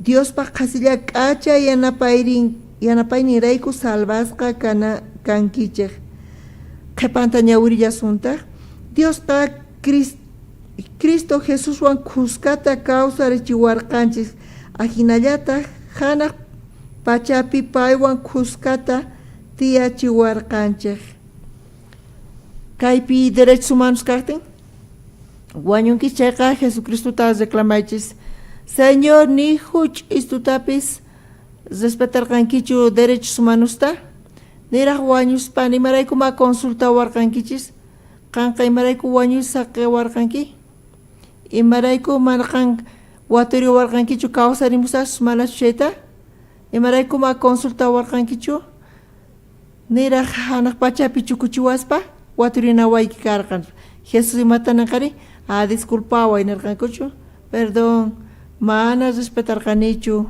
Diospa qasilla k'acha yanapaynirayku salvasqa kankichik qhipanta ñawirillasunta Diosqa Cristo Jesuswan kuskata kawsarichiwarqanchik ahinallataq hanaq pachapi paywan kuskata tiyachiwarqanchik kaypi derechos humanos kaqtin wañunkis chayqa Jesucristuta reclamaychis Señor ni huch istutapis respetarqankichu derechos humanusta niraq wañuspa nimarayku ma consultawarqankichis qanqa imarayku wañus saqiwarqanki imarayku mana qan waturiwarqankichu kawsarimusas manachu chayta imarayku ma consultawarqankichu niraq hanaq pachapi chukuchiwaspa waturinawayki karqan Jesus imatananqari disculpaway nirqankuchu perdón mana respetarqanichu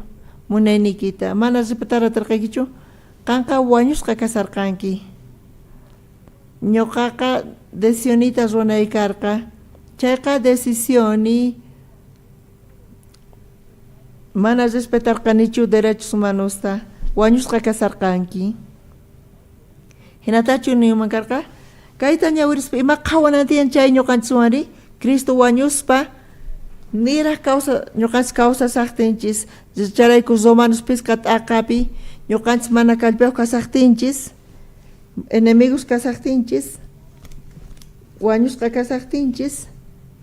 munaynikita mana respetaratarqaykichu qanqa wañusqa kasarqanki ñuqaqa decisionita ruwanay karqa chayqa decisioni mana respetarqanichu derechos humanusta wañusqa kasarqanki hinatachu niyman karqa kayta ñawirispa ima qhawanantiyan chay ñuqanchikwanri Cristo wañuspa niraq ñuqanchik kawsasaqtinchis charayku romanos pisqa t'aqapi ñuqanchik mana kallpayuq kasaqtinchis enemigos kasaqtinchis wañusqa kasaqtinchis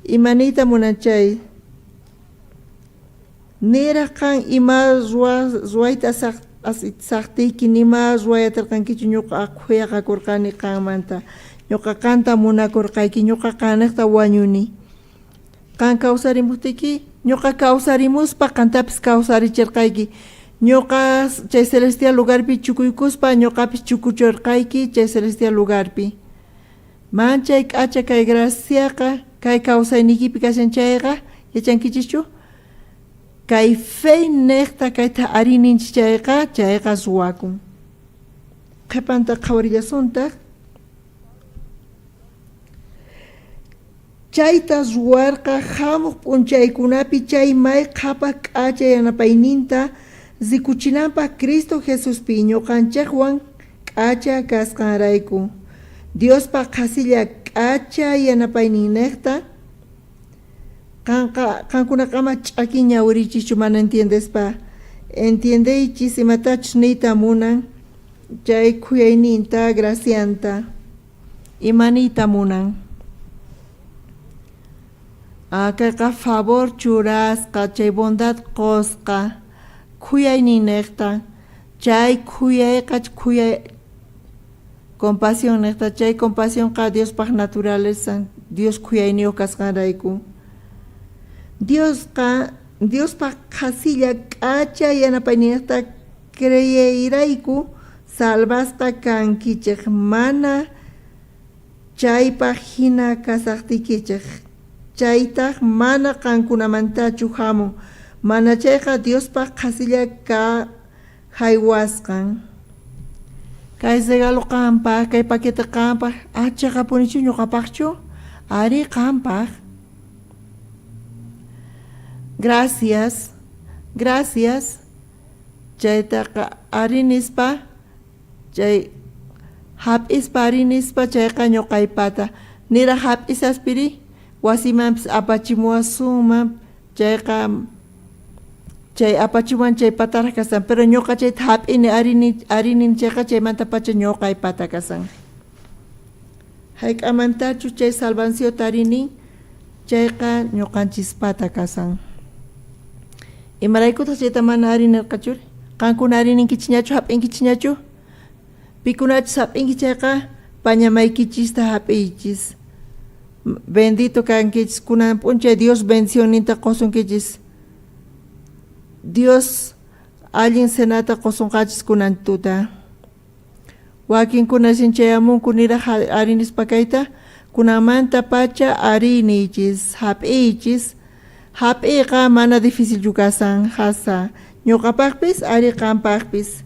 imanita munan chay niraq qan ima ruwayta saqtiyki nima ruwayatarqankichu ñuqa aquyaqakurqani qanmanta ñuqa qanta munakurqayki ñuqa qaniqta wañuni qan kawsarimuptiki ñuqa kawsarimuspa qantapis kawsarichirqayki ñuqa chay celestial lugarpi chukuykuspa ñuqapis chukuchirqayki chay celestial lugarpi manchay k'acha kay graciaqa kay kawsaynikipi kashan chayqa yachankichischu kay fe neqta kayta arininchis chayqa ruwakun qhipanta qhawarillashuntaq chayta ruwarqa hamuq p'unchaykunapi chay may qhapa k'acha yanapayninta rikuchinanpaq Cristo Jesuspi ñuqanchikwan k'acha kasqanrayku Diospa qasilla k'acha yanapayninniqta qankunaqa ama ch'aki ñawirichischu mana entiendespa entiendeychis imatachus niyta munan chay khuyayninta gracianta imaniyta munan kayqa favor churasqa chay bondad qosqa khuyayninniqta chay khuyayqa compasión niqta chay compasiónqa Diospaq naturaleza Dios khuyayniyuq kasqanrayku Diospaq qasilla k'acha yanapayninta creyeyrayku salvasqa kankichik mana chaypaq hina kasaqtikichik chaytaq mana qankunamantachu hamun mana chayqa Diospaq qasilla haywasqan kay regalo qanpaq kay paquete qanpaq achaqa punichu ñuqapaqchu ari qanpaq gracias chaytaqa arinispa chay hap'ispa arinispa chayqa ñuqaypata nira hap'isaspiri wasimanpis apachimuwasunman chayqa chay apachiwan chay pataraq kasan pero ñuqa chayta hap'ini arinin chayqa chaymanta pacha ñuqaypata kasan hayk'amantachu chay salvanciota arinin chayqa ñuqanchispata kasan imaraykutaq chayta mana arinirqachuri qankuna arininkichiñachu hap'inkichiñachu pikunachus hap'inki chayqa pañamaykichista hap'iychis bendito kankichis kunan p'unchay Dios bendicionninta qosunkichis Dios allin senata qosunqachis kunan tuta wakinkuna sinchayamunku niraq arinispa kayta kunanmanta pacha arinichis hap'iychis hap'iqa mana difícil yukasan hasa ñuqapaqpis ari qampaqpis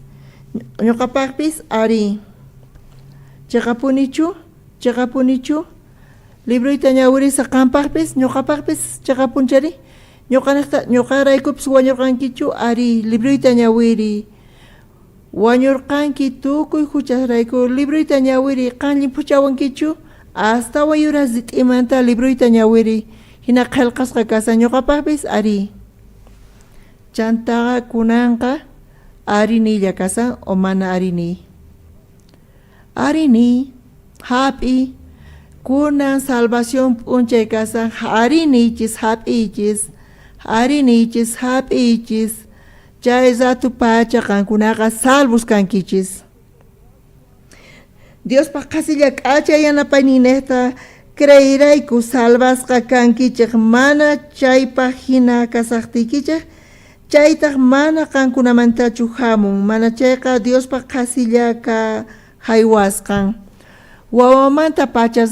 ñuqapaqpis ari chiqapunichu libruyta ñawirisa qampaqpis ñuqapaqpis chiqapunchari ñuqaraykupis wañurqankichu ari libruyta ñawiri wañurqanki tukuy huchasrayku libruyta ñawiri qanllin puchawankichu hasta wayuras t'imanta libruyta ñawiri hina qillqasqa kasa ñuqapaqpis ari chantaqa kunanqa arinilla kasan o mana arini hap'i kunan salvación p'unchay kasan arinichis hap'ichis chay zatu pacha qankunaqa salvos kankichis Diospaq qasilla k'acha yanapayninejta creirayku salvasqa kankichik mana chaypaq hina kasaqtikichik chaytaq mana qankunamantachu hamun mana chayqa Diospaq qasilla ka haywasqan wawamanta pacha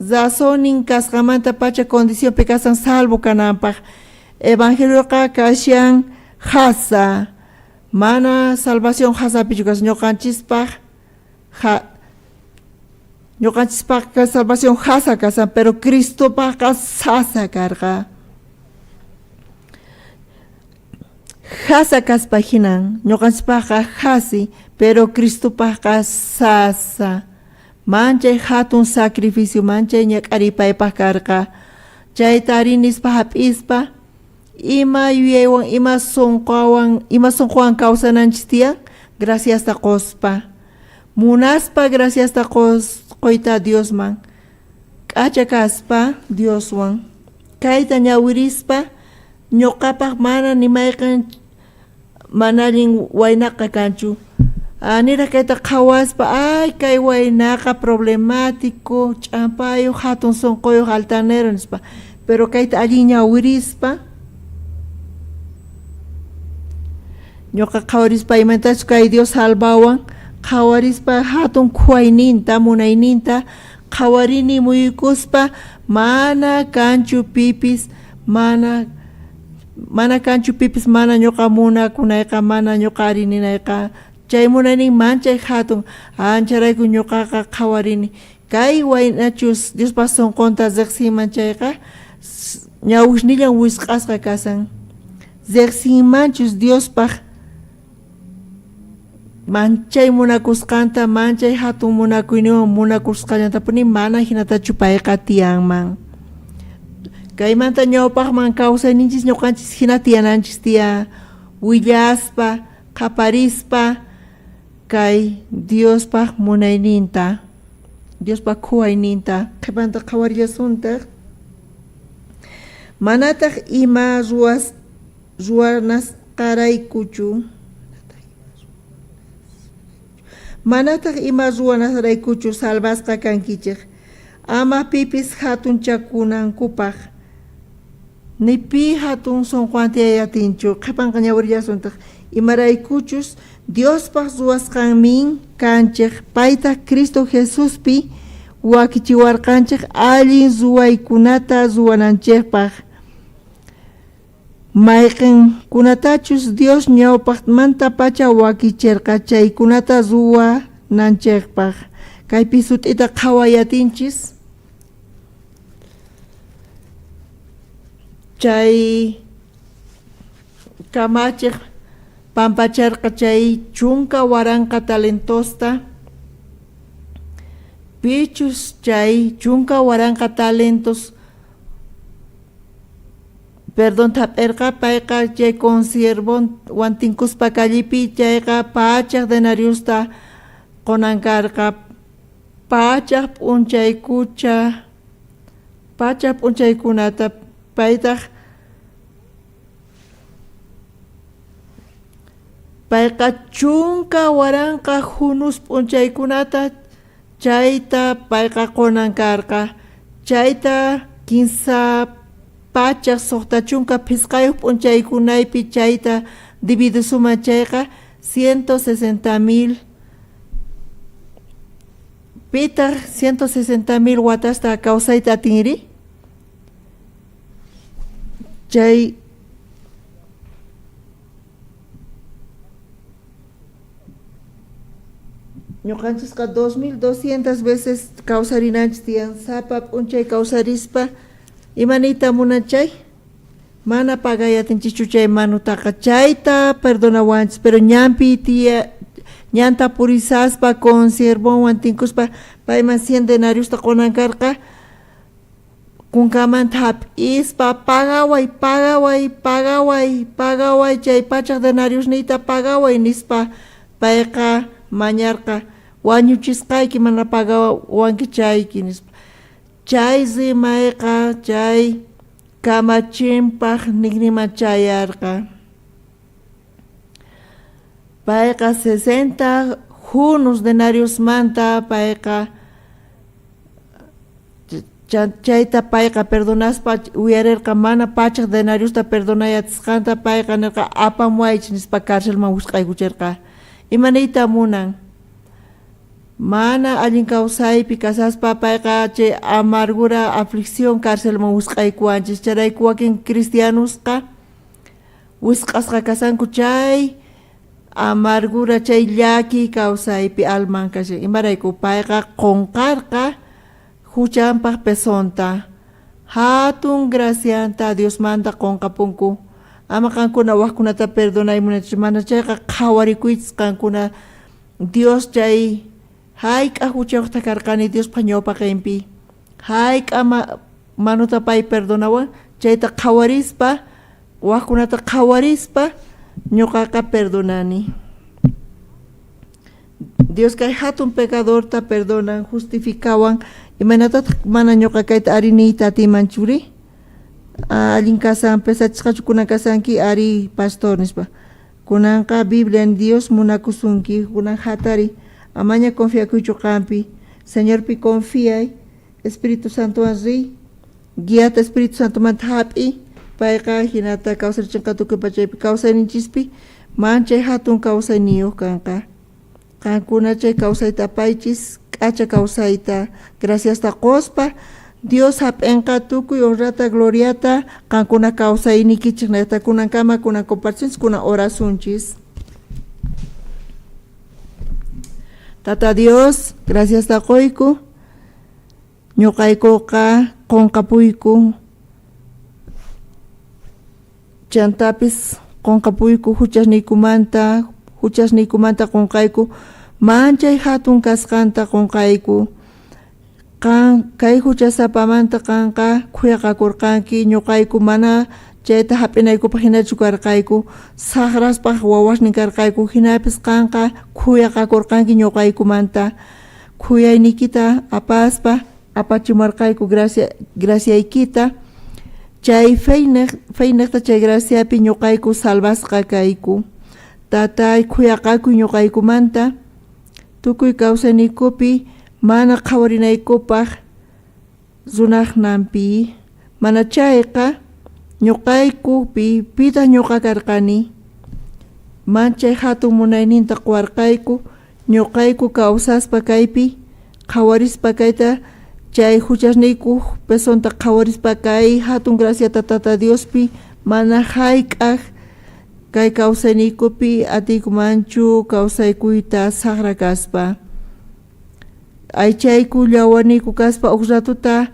zasonin kasqamanta pacha condicionpi kasan salvo kananpaq evangelioqa kashan hasa mana salvación hasapichu kas ñuqanchispaq salvación hasa kasan pero Cristopaqqa sasa karqa hasa kaspa hinan ñuqanchipaqqa hasi pero Cristopaqqa sasa manchay hatun sacrificio manchay ñak'aripaypaq karqa chayta arinispa hap'ispa ima yuyaywan ima sunquwan kawsananchis tiyan graciasta qospa munaspa graciasta qoyta Diosman k'acha kaspa Dioswan kayta ñawirispa ñuqapaq mana nimayqan manallin waynaqa kanchu nira kayta qhawaspa ay kay waynaqa problemático ch'ampayuq hatun sunquyuq altanero nispa pero kayta allin ñawirispa ñuqa qhawarispa imantachu kay Dios salvawan qhawarispa hatun quwayninta munayninta qhawarini muyukuspa mana kanchu pipis mana ñuqa munakunayqa mana ñuqa arininayqa chay munaynin manchay hatun ancharayku ñuqaqa qhawarini kay waynachus Diospa sunqunta riqsinman chayqa ñawishnillan wisq'asqa kasan riqsinmanchus Diospaq manchay munakusqanta manchay hatun munakuyniwan munakusqallantapuni mana hinatachu payqa tiyanman kaymanta ñawpaqman kawsayninchis ñuqanchis hina tiyananchis tiya willaspa qaparispa kay Diospaq munayninta Diospaq quwayninta qhipanta qhawarillasuntaq manataq ima ruwanasqaraykuchu salvasqa kankichik ama pipis hatun chakunankupaq ni pi hatun sunquantiyayatinchu qhipanqa ñawirillasutaq imaraykuchus Diospaq ruwasqanmin kanchik payta Cristo Jesuspi wakichiwarqanchik allin ruwaykunata ruwananchikpaq mayqinkunatachus Dios ñawpaqmanta pacha wakichirqa chaykunata ruwananchikpaq kaypi sut'ita qhawayatinchis chay kamachiq pampacharqa chay chunka waranqa talentosta pichus chay chunka waranqa talentos tap'irqa payqa chay consiervon wantinkuspa kallipi chayqa pachaq denariusta qonankarqa pachaq p'unchaykunata payqa chunka waranqa hunus p'unchaykunata chayta payqa qonankarqa chayta kinsa pachaq suqta chunka phisqayuq p'unchaykunaypi chayta dividusuma chayqa 160,000 pitaq 160,000 watasta kawsayta atinri chay ñuqanchikqa 2200 veces kawsarinanchis tiyan sapa p'unchay kawsarispa imanita munachay mana pagayatinchichu chay manutaqa chayta perdonawanchis pero ñampi tiya ñanta purisaspa conservawan tinkuspa payman 100 denariusta qunankarqa kunkamanta hap'ispa pagaway chay pachak denariusniyta pagaway nispa payqa mañarqa wañuchisqayki mana pagawanki chayki nispa chay rimayqa chay kamachinpaq niknima chayarqa payqa 60 junos denariusmanta payqa chayta payqa perdonaspa uyarirqa mana pachak denariusta perdonayatisqanta payqa nirqa apamuaychis nispa karcelman wisq'aykuchirqa imaniyta munan mana allin kawsaypi kasaspa payqa chay amargura aflicción karcelman wisq'aykuwanchis charayku wakin cristianusqa wisq'asqa kasanku chay amargura chay llaki kawsaypi almankashi imarayku payqa qunqarqa huchanpaq pesonta hatun gracianta Diosmanta qunqapunku ama qankuna waqkunata perdonaymunachis mana chayqa qhawarikuychis qankuna Dios chay hayk'a huchayuqta karqani Diospa ñawpaqinpi hayk'a manuta pay perdonawan chayta qhawarispa waqkunata qhawarispa ñuqaqa perdonani Dios kay hatun pecadorta perdonan justificawan imanataq mana ñuqa kayta ariniyta atimanchuri allin kasan pesachisqachu kunan kasanki ari pastor nispa kunanqa Biblia en Dios munakusunki kunan hatari amaña confiakuychu qanpi Señorpi confiay Espíritu Santo ri guiata Espíritu Santo manta hap'i payqa hinata kawsarichinqa tukuy pachaypi kawsayninchispi manchay hatun kawsayniyuq kanqa qankuna chay kawsayta paychis k'acha kawsayta graciasta qospa Dios hap'inqa tukuy honrata gloriata qankuna kawsaynikichik nayta kunankama kunan compartishis kunan orasunchis Tata Dios graciasta qoyku ñuqaykuqa qunqapuyku chantapis qunqapuyku huchasniykumanta qunqayku manchay hatun kasqanta qunqayku kay huchasapamanta qanqa khuyaqakurqanki ñuqayku mana chayta hap'inaykupaq hinachu karqayku saqraspaq wawasnin karqayku hinapis qanqa khuyaqakurqanki ñuqaykumanta khuyaynikita apaspa apachimarqayku graciaykita chay feynaqta chay graciapi ñuqayku salvasqa kayku tatay khuyaqayku ñuqaykumanta tukuy kawsaynikupi mana qhawarinaykupaq runaqnanpi mana chayqa ñuqaykupi pitaq ñuqa karqani manchay hatun munayninta quwarqayku ñuqayku kawsaspa kaypi qhawarispa kayta chay huchasniyku pesonta qhawarispa kay hatun graciata Tata Diospi mana hayk'aq kay kawsaynikupi atiykumanchu kawsaykuyta saqra kaspa aychayku llawarniyku kaspa uq ratuta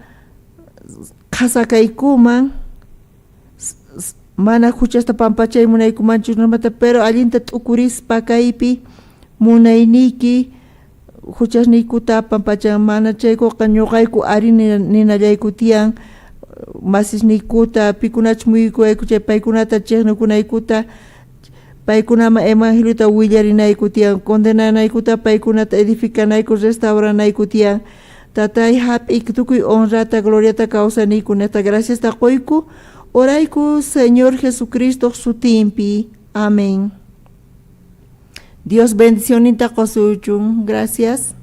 qhasakaykuman mana huchasta pampachay munaykumanchu nimata pero allinta t'ukurispa kaypi munayniyki huchasniykuta pampachan mana chaykuqa ñuqayku ari ninallayku tiyan masisniykuta pikunachu muyukunayku chay paykunata chiqnikunaykuta paykunama evangeliota willarinayku tiyan condenanaykuta paykunata edificanayku restauranayku tiyan tatay hap'ik tukuy honrata gloriata kawsaniyku neta graciasta qoyku orayku Señor Jesucristo sutinpi amén Dios bendicioninta qosuchun gracias